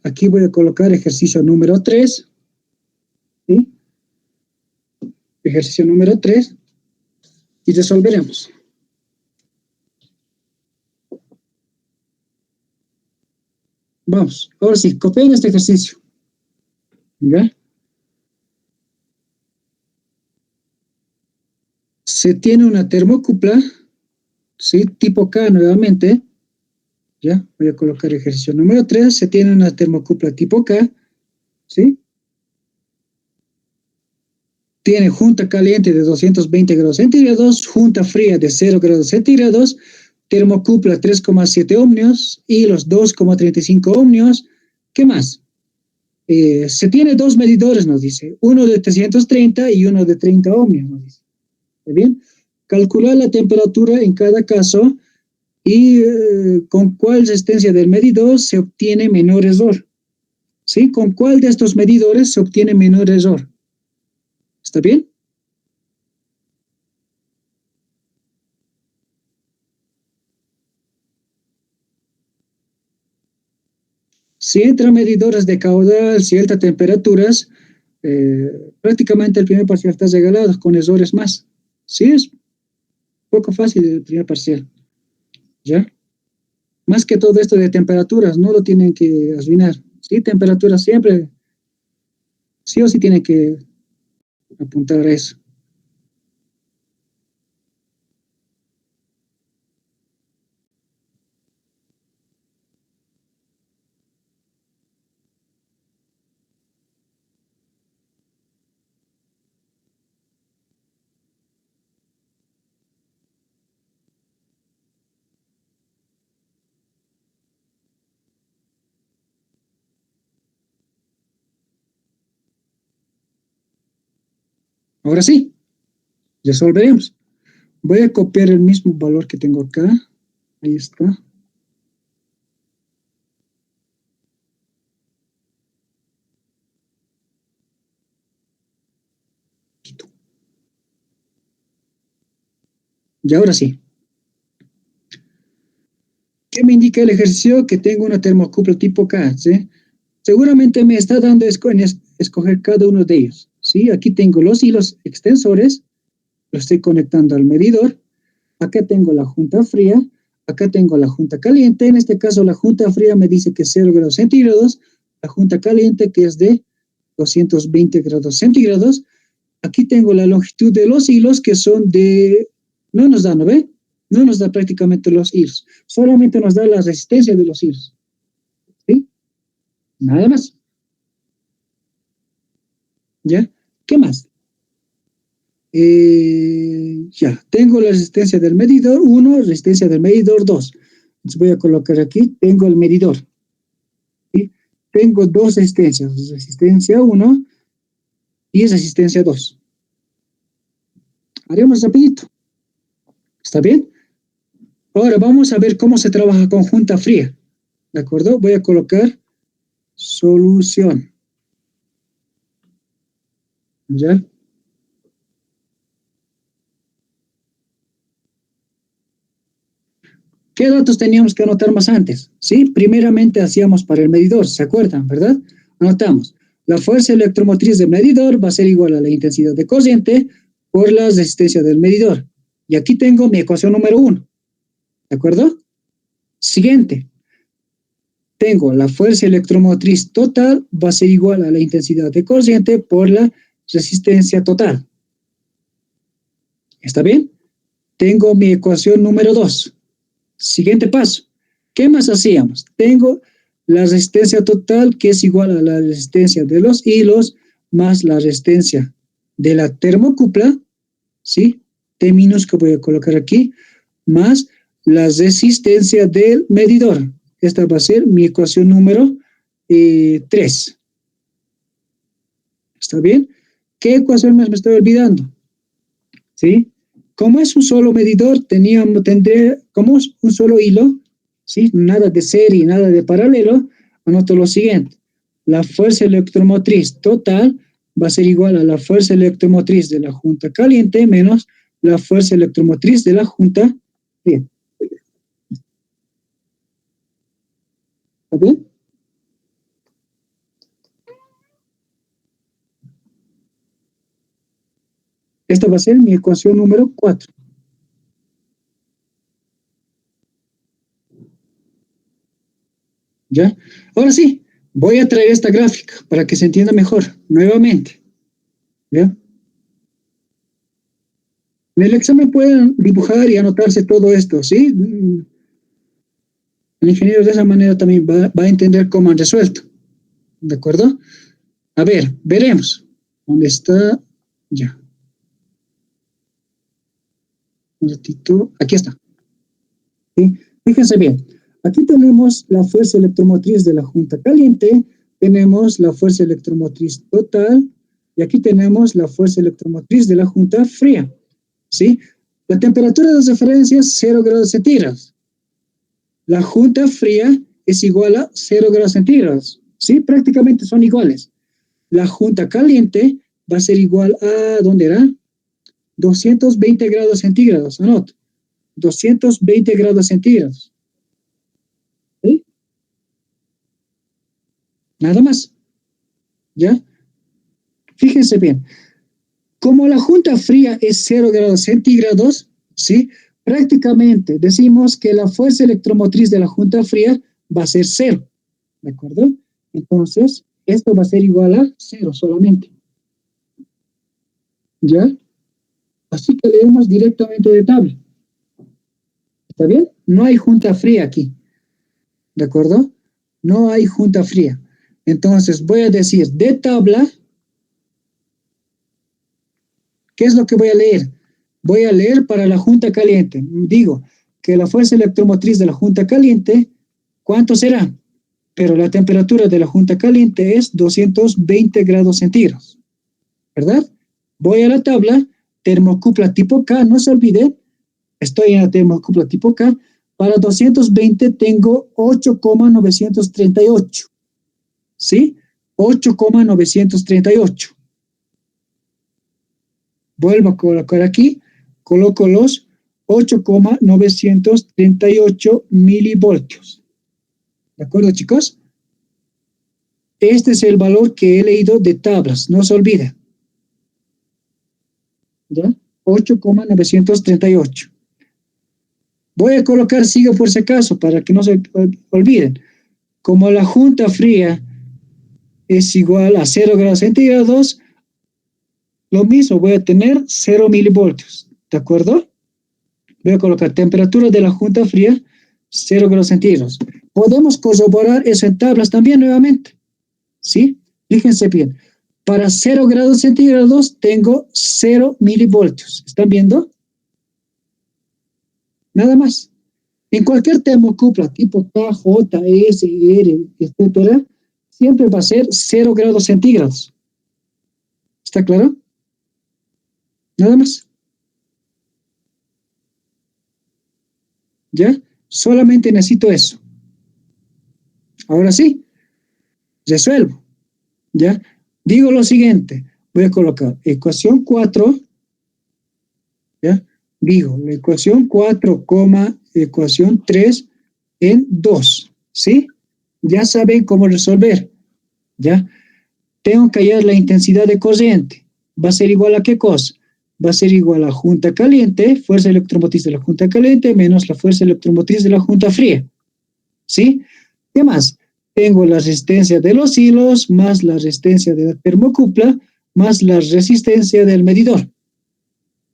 Aquí voy a colocar ejercicio número 3. ¿Sí? Ejercicio número 3. Y resolveremos. Vamos, ahora sí, copien este ejercicio. ¿Ya? Se tiene una termocupla, ¿sí? Tipo K nuevamente, Ya, voy a colocar ejercicio número 3. Se tiene una termocupla tipo K, ¿sí? Tiene junta caliente de 220 grados centígrados, junta fría de 0 grados centígrados, termocupla 3,7 ohmios y los 2,35 ohmios. ¿Qué más? Se tiene dos medidores, nos dice, uno de 330 y uno de 30 ohmios, nos dice. ¿Está bien? Calcular la temperatura en cada caso y con cuál resistencia del medidor se obtiene menor error. ¿Sí? ¿Con cuál de estos medidores se obtiene menor error? ¿Está bien? Si entran medidores de caudal, si altas temperaturas, prácticamente el primer parcial está regalado con errores más. Sí, es poco fácil el primer parcial. ¿Ya? Más que todo esto de temperaturas, no lo tienen que adivinar. Sí, temperaturas siempre, sí o sí tienen que apuntar a eso. Ahora sí, resolveremos. Voy a copiar el mismo valor que tengo acá. Ahí está. Y ahora sí. ¿Qué me indica el ejercicio? Que tengo una termocupla tipo K, ¿sí? Seguramente me está dando escoger cada uno de ellos, ¿sí? Aquí tengo los hilos extensores, los estoy conectando al medidor. Acá tengo la junta fría, acá tengo la junta caliente. En este caso, la junta fría me dice que es 0 grados centígrados, la junta caliente que es de 220 grados centígrados. Aquí tengo la longitud de los hilos que son de... No nos da, ¿no ve? No nos da prácticamente los hilos, solamente nos da la resistencia de los hilos. ¿Sí? Nada más. ¿Ya? ¿Qué más? Ya, tengo la resistencia del medidor 1, resistencia del medidor 2. Entonces voy a colocar aquí, tengo el medidor. ¿Sí? Tengo dos resistencias, resistencia 1 y resistencia 2. Haremos rapidito. ¿Está bien? Ahora vamos a ver cómo se trabaja con junta fría. ¿De acuerdo? Voy a colocar solución. ¿Ya? ¿Qué datos teníamos que anotar más antes? ¿Sí? Primeramente hacíamos para el medidor, ¿se acuerdan, verdad? Anotamos. La fuerza electromotriz del medidor va a ser igual a la intensidad de corriente por la resistencia del medidor. Y aquí tengo mi ecuación número 1. ¿De acuerdo? Siguiente. Tengo la fuerza electromotriz total va a ser igual a la intensidad de corriente por la resistencia total. ¿Está bien? Tengo mi ecuación número 2. Siguiente paso. ¿Qué más hacíamos? Tengo la resistencia total que es igual a la resistencia de los hilos más la resistencia de la termocupla, ¿sí? T minus que voy a colocar aquí, más la resistencia del medidor. Esta va a ser mi ecuación número 3. ¿Está bien? ¿Qué ecuación más me estoy olvidando? ¿Sí? Como es un solo medidor, como es un solo hilo, ¿sí? Nada de serie, nada de paralelo, anoto lo siguiente. La fuerza electromotriz total va a ser igual a la fuerza electromotriz de la junta caliente menos la fuerza electromotriz de la junta fría. ¿Está bien? Esta va a ser mi ecuación número 4. ¿Ya? Ahora sí, voy a traer esta gráfica para que se entienda mejor, nuevamente. ¿Ya? En el examen pueden dibujar y anotarse todo esto, ¿sí? El ingeniero de esa manera también va a entender cómo han resuelto. ¿De acuerdo? A ver, veremos. ¿Dónde está? Ya. Un ratito. Aquí está. ¿Sí? Fíjense bien. Aquí tenemos la fuerza electromotriz de la junta caliente, tenemos la fuerza electromotriz total, y aquí tenemos la fuerza electromotriz de la junta fría. ¿Sí? La temperatura de referencia es 0 grados centígrados. La junta fría es igual a 0 grados centígrados. ¿Sí? Prácticamente son iguales. La junta caliente va a ser igual a, ¿dónde era? 220 grados centígrados. Anoto. 220 grados centígrados. ¿Sí? Nada más. ¿Ya? Fíjense bien. Como la junta fría es 0 grados centígrados, ¿sí? Prácticamente decimos que la fuerza electromotriz de la junta fría va a ser 0. ¿De acuerdo? Entonces, esto va a ser igual a 0 solamente. ¿Ya? Así que leemos directamente de tabla. ¿Está bien? No hay junta fría aquí. ¿De acuerdo? No hay junta fría. Entonces, voy a decir de tabla. ¿Qué es lo que voy a leer? Voy a leer para la junta caliente. Digo que la fuerza electromotriz de la junta caliente, ¿cuánto será? Pero la temperatura de la junta caliente es 220 grados centígrados. ¿Verdad? Voy a la tabla, termocupla tipo K, no se olvide, estoy en la termocupla tipo K. Para 220 tengo 8,938. ¿Sí? 8,938. Vuelvo a colocar aquí, coloco los 8,938 milivoltios. ¿De acuerdo, chicos? Este es el valor que he leído de tablas, no se olvide. ¿Ya? 8,938. Voy a colocar, sigo por si acaso, para que no se olviden. Como la junta fría es igual a 0 grados centígrados, lo mismo voy a tener 0 milivoltios. ¿De acuerdo? Voy a colocar temperatura de la junta fría, 0 grados centígrados. Podemos corroborar eso en tablas también nuevamente. ¿Sí? Fíjense bien. Para 0 grados centígrados tengo 0 milivoltios. ¿Están viendo? Nada más. En cualquier termocupla tipo K, J, S, R, etcétera, siempre va a ser 0 grados centígrados. ¿Está claro? Nada más. ¿Ya? Solamente necesito eso. Ahora sí, resuelvo. ¿Ya? Digo lo siguiente. Voy a colocar ecuación 4. ¿Ya? Digo, la ecuación 4, ecuación 3 en 2. ¿Sí? Ya saben cómo resolver. ¿Ya? Tengo que hallar la intensidad de corriente. ¿Va a ser igual a qué cosa? Va a ser igual a junta caliente, fuerza electromotriz de la junta caliente, menos la fuerza electromotriz de la junta fría. ¿Sí? ¿Qué más? Tengo la resistencia de los hilos, más la resistencia de la termocupla, más la resistencia del medidor.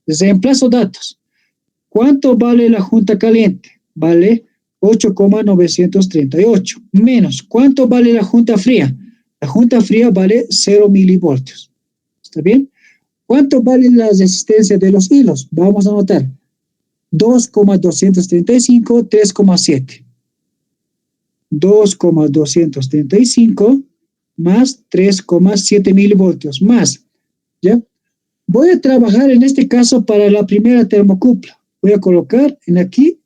Reemplazo datos. ¿Cuánto vale la junta caliente? Vale 8,938. Menos, ¿cuánto vale la junta fría? La junta fría vale 0 milivoltios. ¿Está bien? ¿Cuánto vale la resistencia de los hilos? Vamos a anotar. 2,235, 3,7. 2,235 más 3,7 milivoltios más. ¿Ya? Voy a trabajar en este caso para la primera termocupla. Voy a colocar en aquí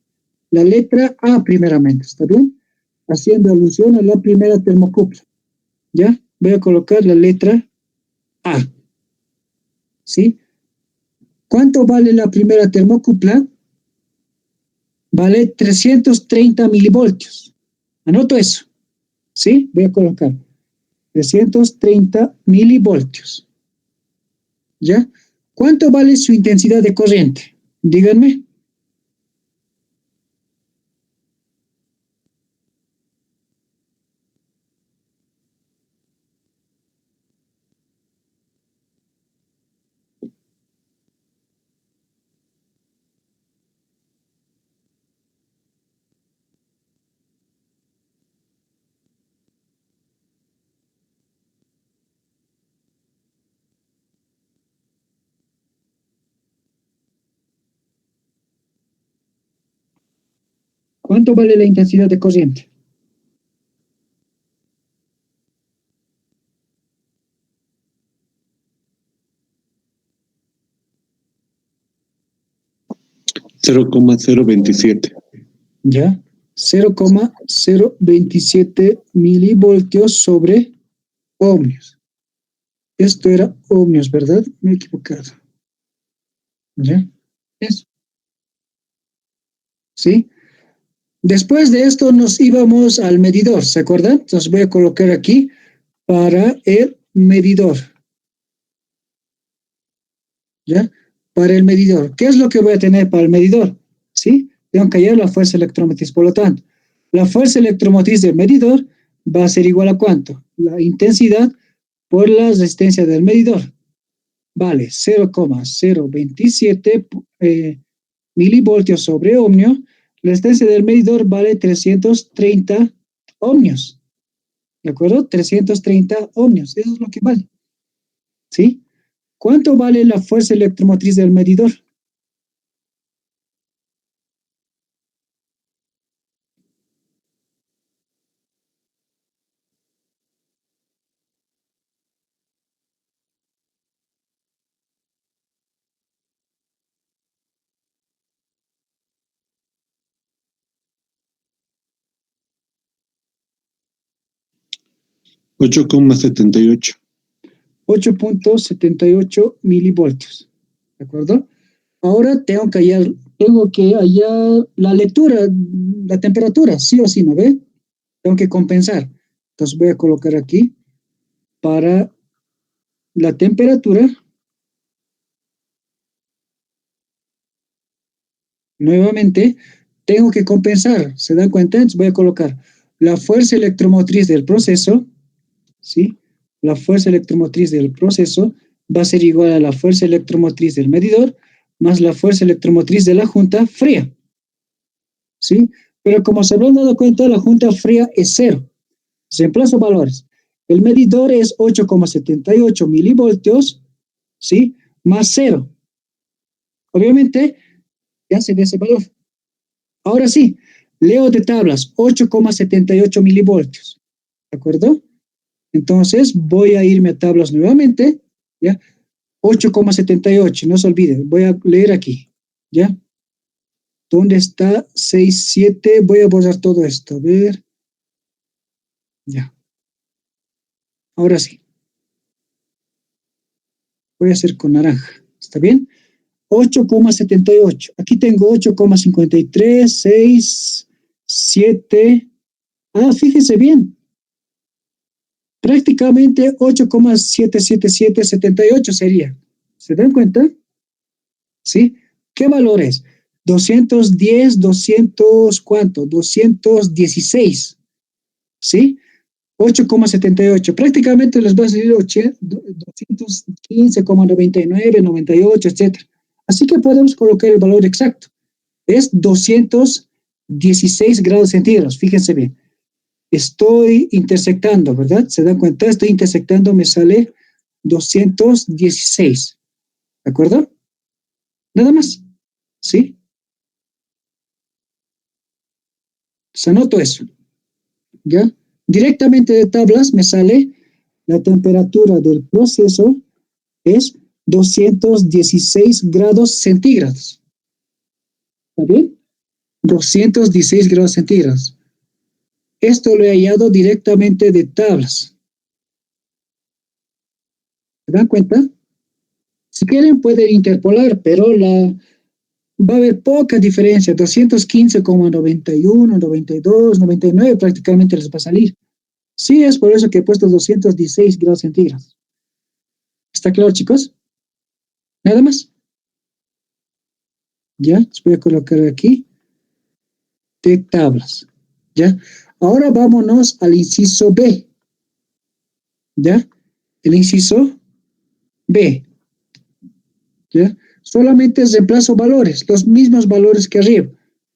la letra A primeramente, ¿está bien? Haciendo alusión a la primera termocupla. ¿Ya? Voy a colocar la letra A. ¿Sí? ¿Cuánto vale la primera termocupla? Vale 330 milivoltios. Anoto eso. ¿Sí? Voy a colocar 330 milivoltios. ¿Ya? ¿Cuánto vale su intensidad de corriente? Díganme. ¿Cuánto vale la intensidad de corriente? $0,027. ¿Ya? 0,027 milivoltios sobre ohmios. Esto era ohmios, ¿verdad? Me he equivocado. ¿Ya? Eso. ¿Sí? Después de esto nos íbamos al medidor, ¿se acuerdan? Entonces voy a colocar aquí para el medidor. ¿Ya? Para el medidor. ¿Qué es lo que voy a tener para el medidor? ¿Sí? Tengo que hallar la fuerza electromotriz. Por lo tanto, la fuerza electromotriz del medidor va a ser igual a ¿cuánto? La intensidad por la resistencia del medidor. Vale 0,027 milivoltios sobre ohmio. La resistencia del medidor vale 330 ohmios. ¿De acuerdo? 330 ohmios. Eso es lo que vale. ¿Sí? ¿Cuánto vale la fuerza electromotriz del medidor? $8,78. 8,78 milivoltios. ¿De acuerdo? Ahora tengo que hallar la lectura, la temperatura, sí o sí, ¿no ve? Tengo que compensar. Entonces voy a colocar aquí para la temperatura. Nuevamente, tengo que compensar. ¿Se dan cuenta? Entonces voy a colocar la fuerza electromotriz del proceso, ¿sí? La fuerza electromotriz del proceso va a ser igual a la fuerza electromotriz del medidor más la fuerza electromotriz de la junta fría, ¿sí? Pero como se habrán dado cuenta, la junta fría es 0. Reemplazo valores. El medidor es 8,78 milivoltios, ¿sí? Más 0. Obviamente, ya se ve ese valor. Ahora sí, leo de tablas, 8,78 milivoltios, ¿de acuerdo? Entonces, voy a irme a tablas nuevamente, ¿ya? 8,78, no se olviden, voy a leer aquí, ¿ya? ¿Dónde está 6, 7? Voy a borrar todo esto, a ver. Ya. Ahora sí. Voy a hacer con naranja, ¿está bien? 8,78. Aquí tengo 8,53, 6, 7. Ah, fíjense bien. Prácticamente 8,77778 sería. ¿Se dan cuenta? ¿Sí? ¿Qué valor es? 210, 200, ¿cuánto? 216. ¿Sí? 8,78. Prácticamente les va a salir 215,99, 98, etc. Así que podemos colocar el valor exacto. Es 216 grados centígrados. Fíjense bien. Estoy intersectando, ¿verdad? ¿Se dan cuenta? Estoy intersectando, me sale 216. ¿De acuerdo? Nada más. ¿Sí? Pues anoto eso. ¿Ya? Directamente de tablas me sale la temperatura del proceso es 216 grados centígrados. ¿Está bien? 216 grados centígrados. Esto lo he hallado directamente de tablas. ¿Se dan cuenta? Si quieren pueden interpolar, pero va a haber poca diferencia. 215,91, 92, 99 prácticamente les va a salir. Sí, es por eso que he puesto 216 grados centígrados. ¿Está claro, chicos? Nada más. Ya, les voy a colocar aquí de tablas. ¿Ya? Ahora vámonos al inciso B. ¿Ya? El inciso B. ¿Ya? Solamente reemplazo valores, los mismos valores que arriba.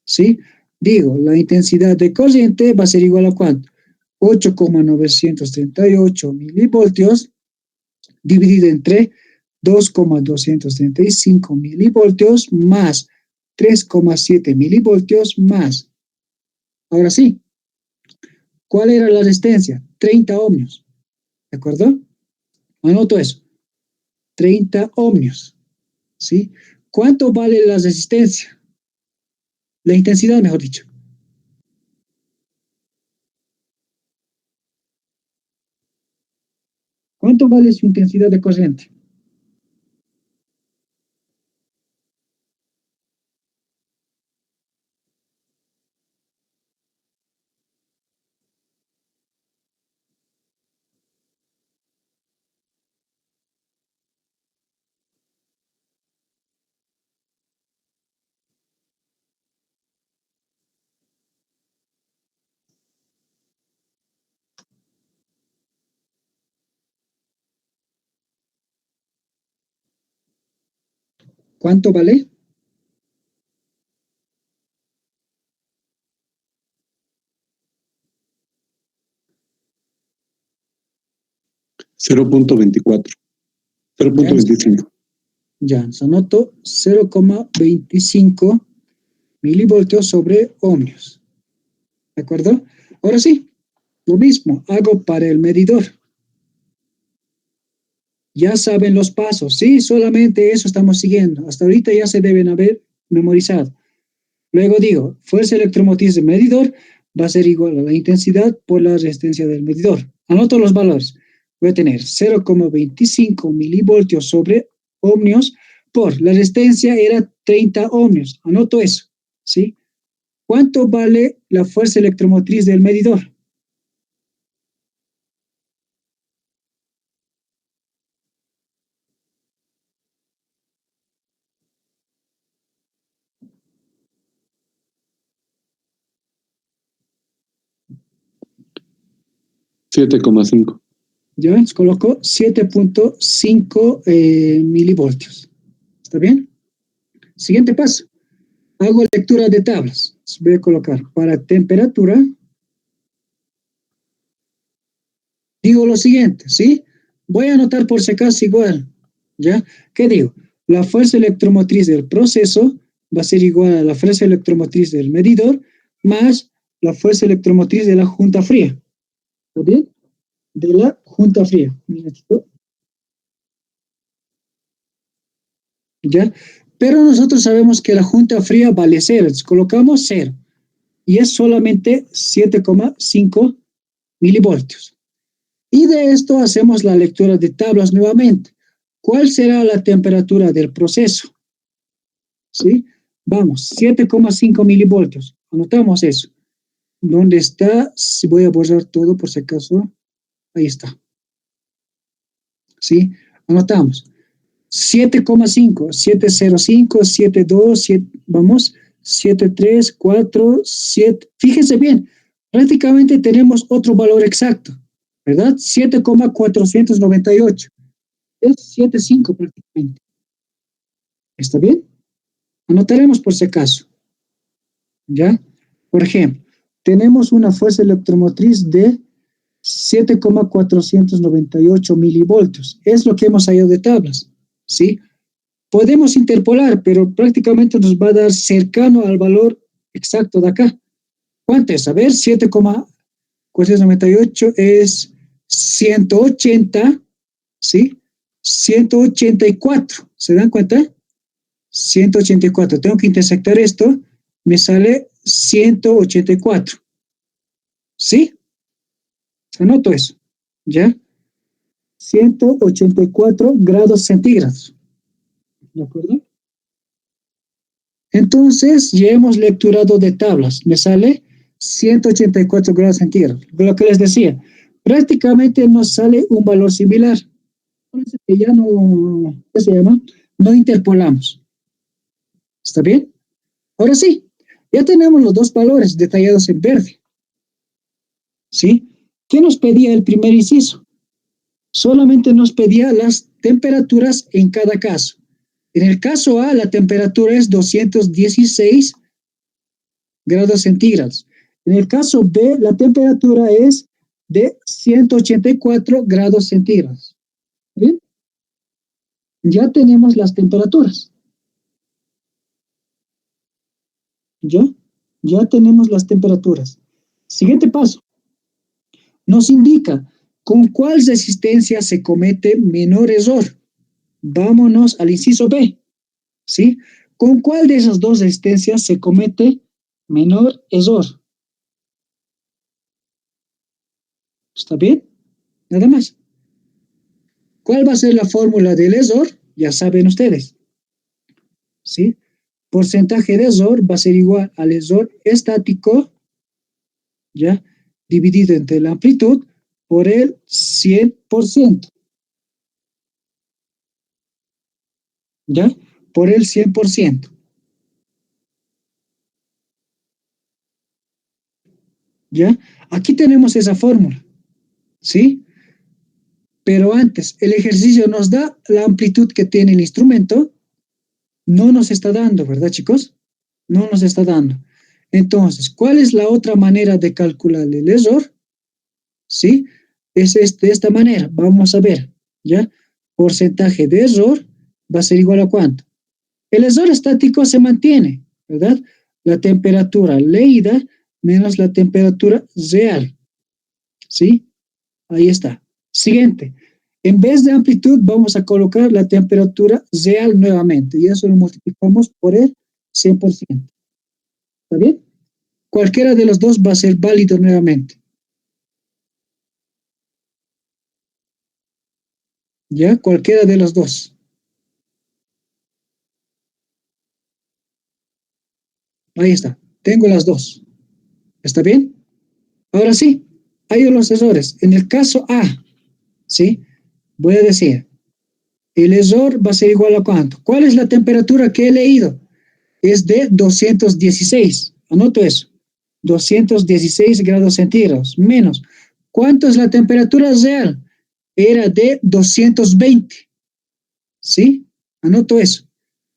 ¿Sí? Digo, la intensidad de corriente va a ser igual a ¿cuánto? 8,938 milivoltios dividido entre 2,235 milivoltios más 3,7 milivoltios más Ahora sí, ¿cuál era la resistencia? 30 ohmios, ¿de acuerdo? Anoto eso, 30 ohmios, ¿sí? ¿Cuánto vale la resistencia? La intensidad, mejor dicho. ¿Cuánto vale su intensidad de corriente? ¿Cuánto vale? $0.24. 0.25. Ya, anoto 0,25 milivoltios sobre ohmios. ¿De acuerdo? Ahora sí, lo mismo hago para el medidor. Ya saben los pasos, sí, solamente eso estamos siguiendo. Hasta ahorita ya se deben haber memorizado. Luego digo, fuerza electromotriz del medidor va a ser igual a la intensidad por la resistencia del medidor. Anoto los valores. Voy a tener 0,25 milivoltios sobre ohmios por la resistencia era 30 ohmios. Anoto eso, ¿sí? ¿Cuánto vale la fuerza electromotriz del medidor? $7.5. Ya, coloco 7,5 milivoltios. ¿Está bien? Siguiente paso. Hago lectura de tablas. Voy a colocar para temperatura. Digo lo siguiente, ¿sí? Voy a anotar por si acaso igual. ¿Ya? ¿Qué digo? La fuerza electromotriz del proceso va a ser igual a la fuerza electromotriz del medidor más la fuerza electromotriz de la junta fría. ¿Está bien? De la junta fría. ¿Ya? Pero nosotros sabemos que la junta fría vale 0. Colocamos 0. Y es solamente 7,5 milivoltios. Y de esto hacemos la lectura de tablas nuevamente. ¿Cuál será la temperatura del proceso? ¿Sí? Vamos, 7,5 milivoltios. Anotamos eso. ¿Dónde está? Voy a borrar todo por si acaso. Ahí está. ¿Sí? Anotamos. 7,5, 705, 72, 7, vamos, 73, 4, 7. Fíjense bien, prácticamente tenemos otro valor exacto, ¿verdad? 7,498. Es 7,5 prácticamente. ¿Está bien? Anotaremos por si acaso. ¿Ya? Por ejemplo, tenemos una fuerza electromotriz de 7,498 milivoltios. Es lo que hemos hallado de tablas. ¿Sí? Podemos interpolar, pero prácticamente nos va a dar cercano al valor exacto de acá. ¿Cuánto es? A ver, 7,498 es 180, ¿sí? 184, ¿se dan cuenta? 184, tengo que intersectar esto, me sale 184, ¿sí? Anoto eso, ¿ya? 184 grados centígrados, ¿de acuerdo? Entonces, ya hemos lecturado de tablas. Me sale 184 grados centígrados. Lo que les decía, prácticamente nos sale un valor similar. Por eso que ya no, ¿qué se llama? No interpolamos. ¿Está bien? Ahora sí, ya tenemos los dos valores detallados en verde. ¿Sí? ¿Qué nos pedía el primer inciso? Solamente nos pedía las temperaturas en cada caso. En el caso A, la temperatura es 216 grados centígrados. En el caso B, la temperatura es de 184 grados centígrados. ¿Bien? Ya tenemos las temperaturas. ¿Ya? Ya tenemos las temperaturas. Siguiente paso. Nos indica con cuál resistencia se comete menor error. Vámonos al inciso B. ¿Sí? ¿Con cuál de esas dos resistencias se comete menor error? ¿Está bien? Nada más. ¿Cuál va a ser la fórmula del error? Ya saben ustedes. ¿Sí? Porcentaje de error va a ser igual al error estático, ¿ya? Dividido entre la amplitud por el 100%. ¿Ya? Por el 100%. ¿Ya? Aquí tenemos esa fórmula. ¿Sí? Pero antes, el ejercicio nos da la amplitud que tiene el instrumento. No nos está dando, ¿verdad, chicos? No nos está dando. Entonces, ¿cuál es la otra manera de calcular el error? ¿Sí? Es de esta manera. Vamos a ver, ¿ya? Porcentaje de error va a ser igual a ¿cuánto? El error estático se mantiene, ¿verdad? La temperatura leída menos la temperatura real. ¿Sí? Ahí está. Siguiente. En vez de amplitud, vamos a colocar la temperatura real nuevamente. Y eso lo multiplicamos por el 100%. ¿Está bien? Cualquiera de los dos va a ser válido nuevamente. ¿Ya? Cualquiera de los dos. Ahí está. Tengo las dos. ¿Está bien? Ahora sí, hay los errores. En el caso A, ¿sí? Voy a decir, el error va a ser igual a ¿cuánto? ¿Cuál es la temperatura que he leído? Es de 216. Anoto eso. 216 grados centígrados. Menos. ¿Cuánto es la temperatura real? Era de 220. ¿Sí? Anoto eso.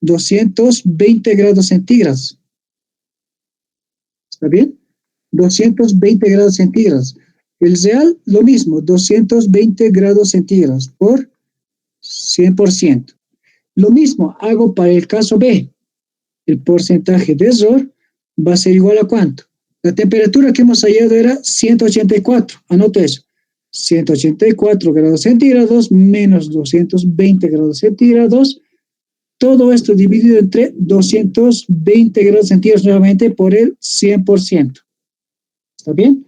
220 grados centígrados. ¿Está bien? 220 grados centígrados. El real, lo mismo, 220 grados centígrados por 100%. Lo mismo hago para el caso B. El porcentaje de error va a ser igual a ¿cuánto? La temperatura que hemos hallado era 184. Anoto eso. 184 grados centígrados menos 220 grados centígrados. Todo esto dividido entre 220 grados centígrados nuevamente por el 100%. ¿Está bien?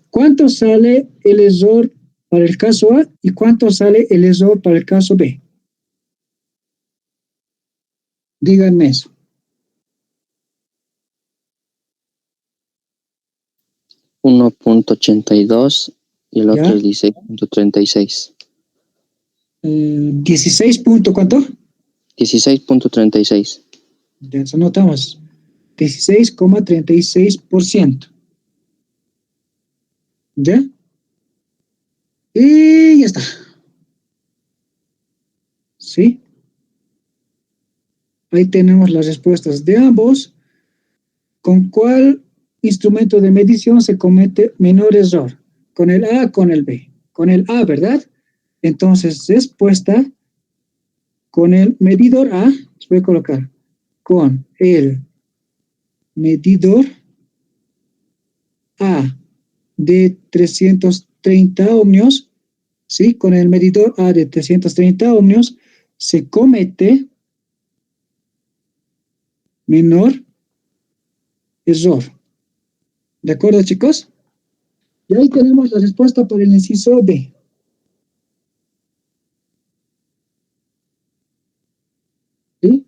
¿Cuánto sale el error para el caso A y cuánto sale el error para el caso B? Díganme eso. 1.82 y el otro ¿Ya? es 16.36. 16 punto, ¿cuánto? 16.36. Ya eso notamos. 16,36%. ¿Ya? Y ya está. ¿Sí? Ahí tenemos las respuestas de ambos. ¿Con cuál instrumento de medición se comete menor error? ¿Con el A o con el B? Con el A, ¿verdad? Entonces, respuesta con el medidor A, les voy a colocar, con el medidor A de 330 ohmios, ¿sí? Con el medidor A de 330 ohmios se comete menor error. ¿De acuerdo, chicos? Y ahí tenemos la respuesta para el inciso B. ¿Sí?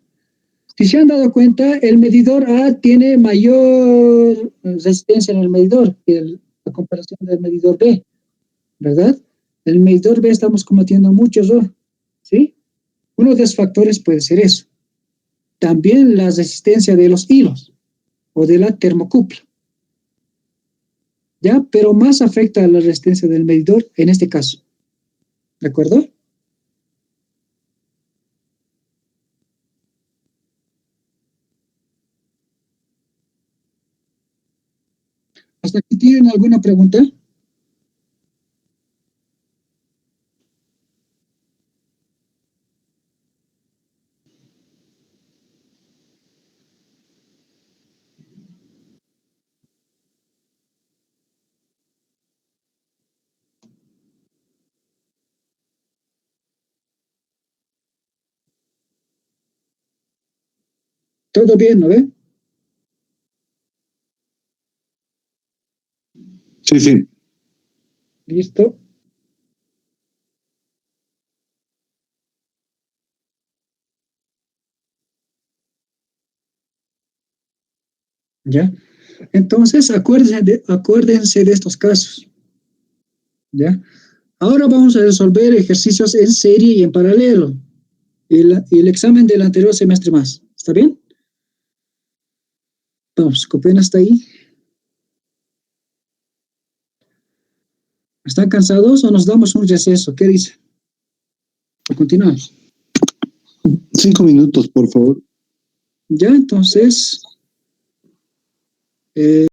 Si se han dado cuenta, el medidor A tiene mayor resistencia en el medidor que la comparación del medidor B, ¿verdad? El medidor B estamos cometiendo mucho error, ¿sí? Uno de los factores puede ser eso. También la resistencia de los hilos o de la termocupla, ¿ya? Pero más afecta a la resistencia del medidor en este caso, ¿de acuerdo? ¿Hasta aquí tienen alguna pregunta? ¿Todo bien, no ve? Sí, sí. ¿Listo? ¿Ya? Entonces, acuérdense de estos casos. ¿Ya? Ahora vamos a resolver ejercicios en serie y en paralelo. El examen del anterior semestre más. ¿Está bien? Vamos, copian hasta ahí. ¿Están cansados o nos damos un receso? ¿Qué dicen? ¿O continuamos? 5 minutos, por favor. Ya, entonces...